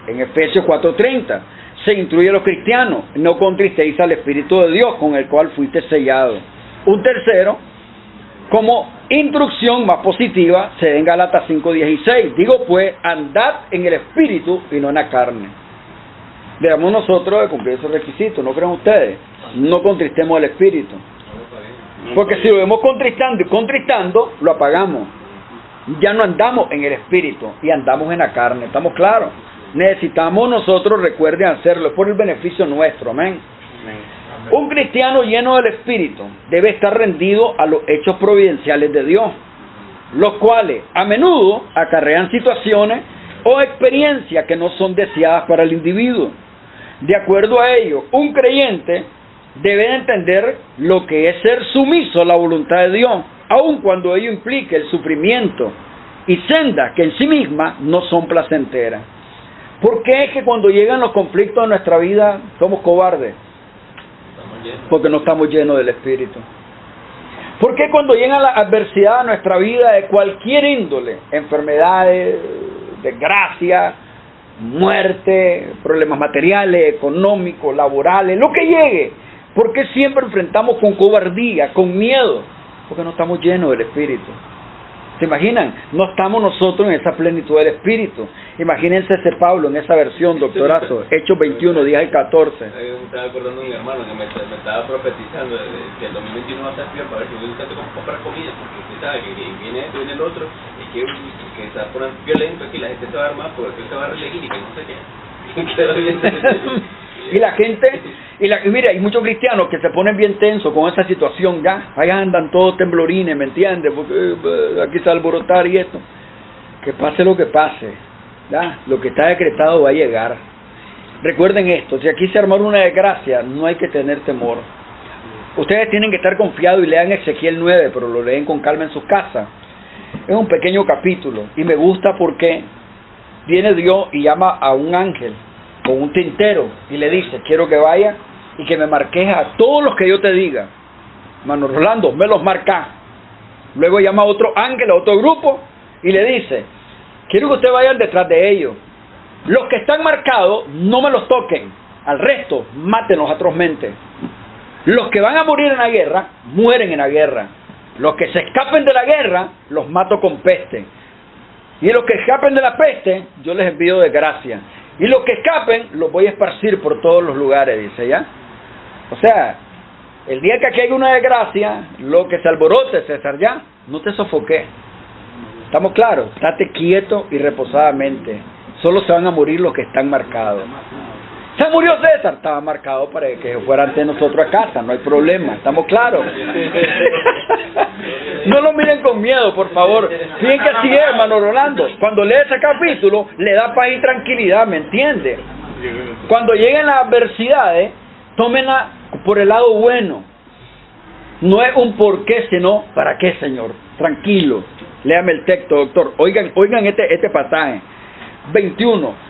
[SPEAKER 2] En Efesios 4:30 se instruye a los cristianos, no contristéis al Espíritu de Dios con el cual fuiste sellado. Un tercero, como instrucción más positiva, se da en Gálatas 5:16. Digo pues, andad en el Espíritu y no en la carne. Debemos nosotros de cumplir esos requisitos, ¿no creen ustedes? No contristemos al Espíritu. Porque si lo vemos contristando, lo apagamos. Ya no andamos en el Espíritu y andamos en la carne, ¿estamos claros? Necesitamos nosotros, recuerden hacerlo, por el beneficio nuestro, amén. Un cristiano lleno del Espíritu debe estar rendido a los hechos providenciales de Dios, los cuales a menudo acarrean situaciones o experiencias que no son deseadas para el individuo. De acuerdo a ello, un creyente deben entender lo que es ser sumiso a la voluntad de Dios, aun cuando ello implique el sufrimiento y sendas que en sí mismas no son placenteras. ¿Por qué es que cuando llegan los conflictos de nuestra vida somos cobardes? Porque no estamos llenos del Espíritu. ¿Por qué cuando llega la adversidad a nuestra vida de cualquier índole, enfermedades, desgracia, muerte, problemas materiales, económicos, laborales, lo que llegue, por qué siempre enfrentamos con cobardía, con miedo? Porque no estamos llenos del Espíritu. ¿Se imaginan? No estamos nosotros en esa plenitud del Espíritu. Imagínense ese Pablo en esa versión, doctorazo, Hechos 21, 10 y 14.
[SPEAKER 4] Me estaba acordando de mi hermano que me estaba profetizando que el 2021 va a estar peor para ver si voy a comprar comida, porque usted sabe que viene esto, viene el otro, y que se va a poner violento aquí, la gente se va a armar porque se va a reelegir y que no sé qué.
[SPEAKER 2] Y la gente, y mira, hay muchos cristianos que se ponen bien tensos con esa situación, ya, allá andan todos temblorines, ¿me entiendes? Porque aquí se va a alborotar y esto. Que pase lo que pase, ya, lo que está decretado va a llegar. Recuerden esto, si aquí se arma una desgracia, no hay que tener temor. Ustedes tienen que estar confiados y lean Ezequiel 9, pero lo leen con calma en sus casas. Es un pequeño capítulo, y me gusta porque viene Dios y llama a un ángel con un tintero y le dice, quiero que vaya y que me marques a todos los que yo te diga. Hermano Rolando, me los marca. Luego llama a otro ángel, a otro grupo, y le dice, quiero que ustedes vayan detrás de ellos. Los que están marcados, no me los toquen. Al resto, mátenlos atrozmente. Los que van a morir en la guerra, mueren en la guerra. Los que se escapen de la guerra, los mato con peste. Y los que escapen de la peste, yo les envío desgracia. Y los que escapen, los voy a esparcir por todos los lugares, dice ya. O sea, el día que aquí haya una desgracia, lo que se alborote, César, ya, no te sofoqué. ¿Estamos claros? Estate quieto y reposadamente. Solo se van a morir los que están marcados. ¿Se murió César? Estaba marcado para que fuera ante nosotros a casa, no hay problema, ¿estamos claros? No lo miren con miedo, por favor. Fíjense que así es, hermano Rolando. Cuando lee ese capítulo, le da paz y tranquilidad, ¿me entiende? Cuando lleguen las adversidades, tómenla por el lado bueno. No es un por qué, sino para qué, Señor. Tranquilo. Léame el texto, doctor. Oigan este pasaje. 21.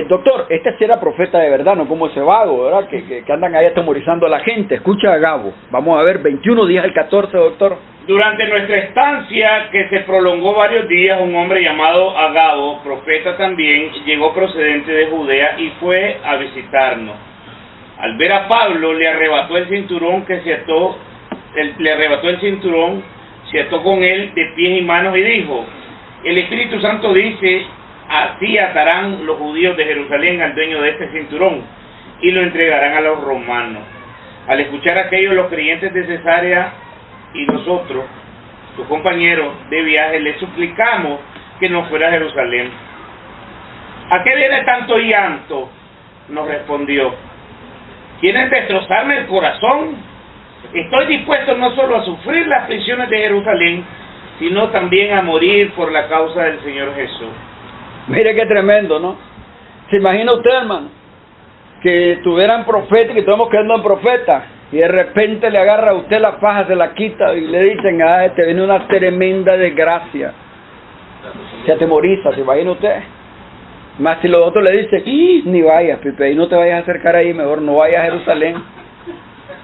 [SPEAKER 2] Doctor, este sí era profeta de verdad, no como ese vago, ¿verdad? Que andan ahí atemorizando a la gente. Escucha a Gabo. Vamos a ver, 21 días al 14, doctor.
[SPEAKER 3] Durante nuestra estancia, que se prolongó varios días, un hombre llamado Agabo, profeta también, llegó procedente de Judea y fue a visitarnos. Al ver a Pablo, le arrebató el cinturón se ató con él de pies y manos y dijo, el Espíritu Santo dice, así atarán los judíos de Jerusalén al dueño de este cinturón y lo entregarán a los romanos. Al escuchar aquello, los creyentes de Cesarea y nosotros, sus compañeros de viaje, le suplicamos que no fuera a Jerusalén. ¿A qué viene tanto llanto? Nos respondió. ¿Quieren destrozarme el corazón? Estoy dispuesto no solo a sufrir las prisiones de Jerusalén, sino también a morir por la causa del Señor Jesús.
[SPEAKER 2] Mire qué tremendo, ¿no? ¿Se imagina usted, hermano? Que tuvieran profeta y que estamos quedando en profeta y de repente le agarra a usted la paja, se la quita y le dicen, te viene una tremenda desgracia. Se atemoriza, ¿se imagina usted? Más si los otros le dicen, ni vayas, Pipe, y no te vayas a acercar ahí, mejor no vayas a Jerusalén.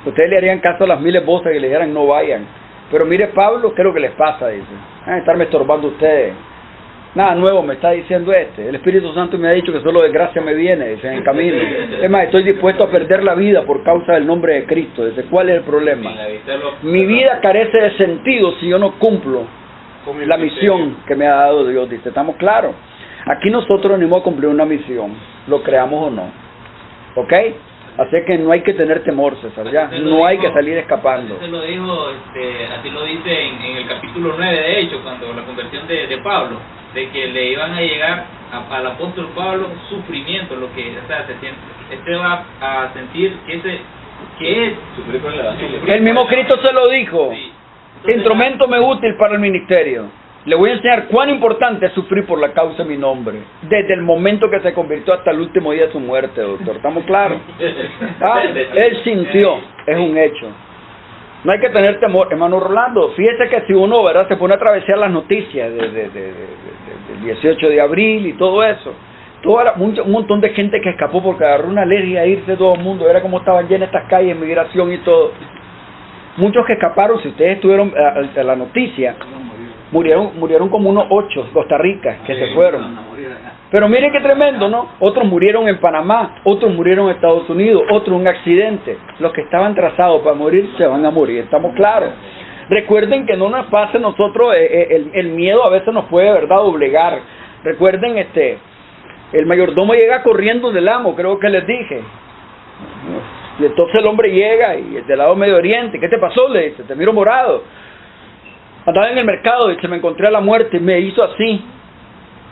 [SPEAKER 2] Ustedes le harían caso a las miles voces que le dijeran, no vayan. Pero mire Pablo, ¿qué es lo que les pasa? Dice, estarme estorbando ustedes. Nada nuevo me está diciendo el Espíritu Santo me ha dicho que solo desgracia me viene, dice, en el camino. Es más, estoy dispuesto a perder la vida por causa del nombre de Cristo. Dice, ¿cuál es el problema? Mi vida carece de sentido si yo no cumplo la misión que me ha dado Dios. Dice, ¿estamos claros? Aquí nosotros venimos a cumplir una misión, lo creamos o no. ¿Ok? Así que no hay que tener temor, César, ya. No hay que salir escapando.
[SPEAKER 7] Así lo dijo, así lo dice en el capítulo 9 de Hechos, cuando la conversión de Pablo, de que le iban a llegar al apóstol Pablo sufrimiento, lo que, o sea, va a sentir que es
[SPEAKER 4] sufrir con el evangelio.
[SPEAKER 2] El mismo Cristo se lo dijo.
[SPEAKER 7] Sí. Entonces,
[SPEAKER 2] Instrumento me útil para el ministerio. Le voy a enseñar cuán importante es sufrir por la causa de mi nombre. Desde el momento que se convirtió hasta el último día de su muerte, doctor. ¿Estamos claros? ¿Ah? Él sintió, es un hecho. No hay que tener temor. Hermano Rolando, fíjese que si uno, ¿verdad?, se pone a atravesar las noticias del 18 de abril y todo eso, un montón de gente que escapó porque agarró una alergia a irse todo el mundo. Era como estaban llenas estas calles, migración y todo. Muchos que escaparon, si ustedes estuvieron a la noticia, murieron como unos 8 Costa Rica que se fueron. Pero miren qué tremendo, ¿no? Otros murieron en Panamá, otros murieron en Estados Unidos, otros en un accidente. Los que estaban trazados para morir se van a morir, estamos claros. Recuerden que no nos pase nosotros, el miedo a veces nos puede, ¿verdad?, doblegar. Recuerden, el mayordomo llega corriendo del amo, creo que les dije. Y entonces el hombre llega y del lado Medio Oriente, ¿qué te pasó? Le dice, te miro morado. Andaba en el mercado, dice, me encontré a la muerte y me hizo así.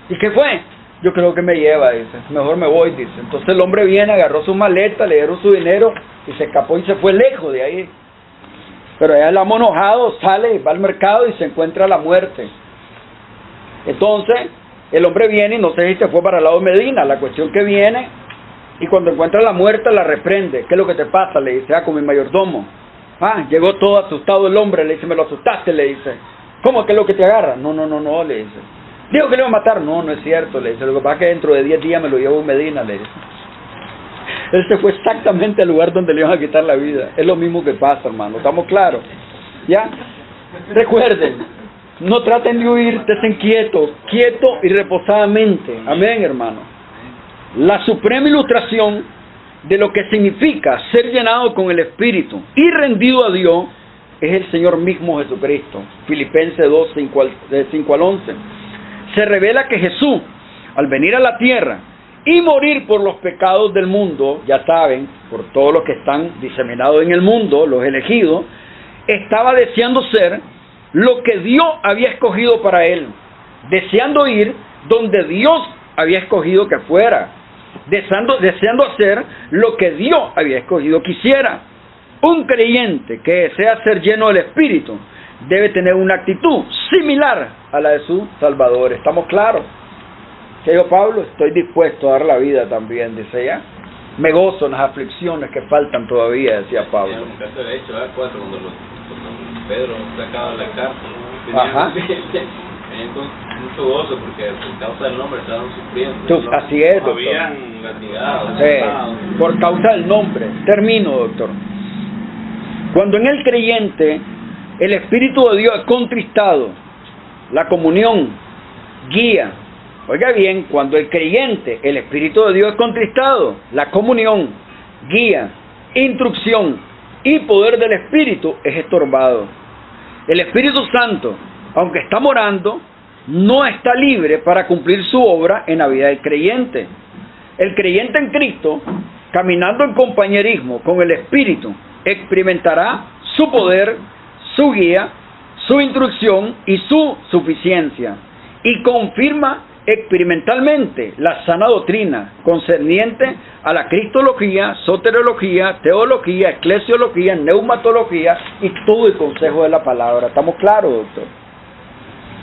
[SPEAKER 2] ¿Y qué fue? Yo creo que me lleva, dice, mejor me voy, dice. Entonces el hombre viene, agarró su maleta, le dieron su dinero y se escapó y se fue lejos de ahí. Pero allá el amo enojado sale, va al mercado y se encuentra la muerte. Entonces el hombre viene y no sé si se fue para el lado de Medina, la cuestión que viene, y cuando encuentra la muerte la reprende. ¿Qué es lo que te pasa? Le dice, con mi mayordomo. Llegó todo asustado el hombre, le dice, me lo asustaste, le dice. ¿Cómo? ¿Qué es lo que te agarra? No, le dice. Dijo que le iba a matar. No es cierto, le dice. Lo que pasa es que dentro de 10 días me lo llevo a Medina, le dice. Él se fue exactamente al lugar donde le iban a quitar la vida. Es lo mismo que pasa, hermano. ¿Estamos claros? ¿Ya? Recuerden, no traten de huir, estén quietos y reposadamente. Amén, hermano. La suprema ilustración de lo que significa ser llenado con el Espíritu y rendido a Dios es el Señor mismo Jesucristo. Filipenses 2, 5 al 11. Se revela que Jesús, al venir a la tierra y morir por los pecados del mundo, ya saben, por todos los que están diseminados en el mundo, los elegidos, estaba deseando ser lo que Dios había escogido para él, deseando ir donde Dios había escogido que fuera, deseando hacer lo que Dios había escogido que hiciera. Un creyente que desea ser lleno del Espíritu debe tener una actitud similar a la de su Salvador. ¿Estamos claros? Que yo, Pablo, estoy dispuesto a dar la vida también, dice ya. Me gozo en las aflicciones que faltan todavía, decía Pablo.
[SPEAKER 4] En el caso de Hechos 4, cuando Pedro sacaba la cárcel, tenían con mucho gozo porque por causa del nombre estaban sufriendo.
[SPEAKER 2] Así es, doctor.
[SPEAKER 3] Habían latigados.
[SPEAKER 2] Por causa del nombre. Termino, doctor. Cuando en el creyente el Espíritu de Dios es contristado, la comunión, guía. Oiga bien, cuando el creyente, el Espíritu de Dios es contristado, la comunión, guía, instrucción y poder del Espíritu es estorbado. El Espíritu Santo, aunque está morando, no está libre para cumplir su obra en la vida del creyente. El creyente en Cristo, caminando en compañerismo con el Espíritu, experimentará su poder, su guía, su instrucción y su suficiencia, y confirma experimentalmente la sana doctrina concerniente a la cristología, soteriología, teología, eclesiología, neumatología y todo el consejo de la palabra. ¿Estamos claros, doctor?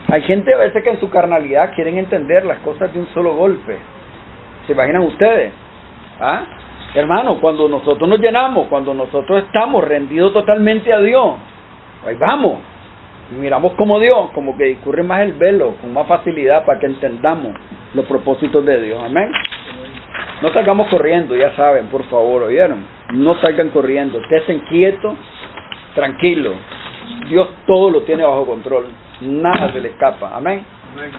[SPEAKER 2] Hay gente a veces que en su carnalidad quieren entender las cosas de un solo golpe. ¿Se imaginan ustedes? Hermano, cuando nosotros nos llenamos, cuando nosotros estamos rendidos totalmente a Dios, ahí vamos. Y miramos como Dios, como que discurre más el velo, con más facilidad para que entendamos los propósitos de Dios. Amén. No salgamos corriendo, ya saben, por favor, ¿oyeron? No salgan corriendo, estén quietos, tranquilos. Dios todo lo tiene bajo control, nada se le escapa. Amén.
[SPEAKER 5] Amén.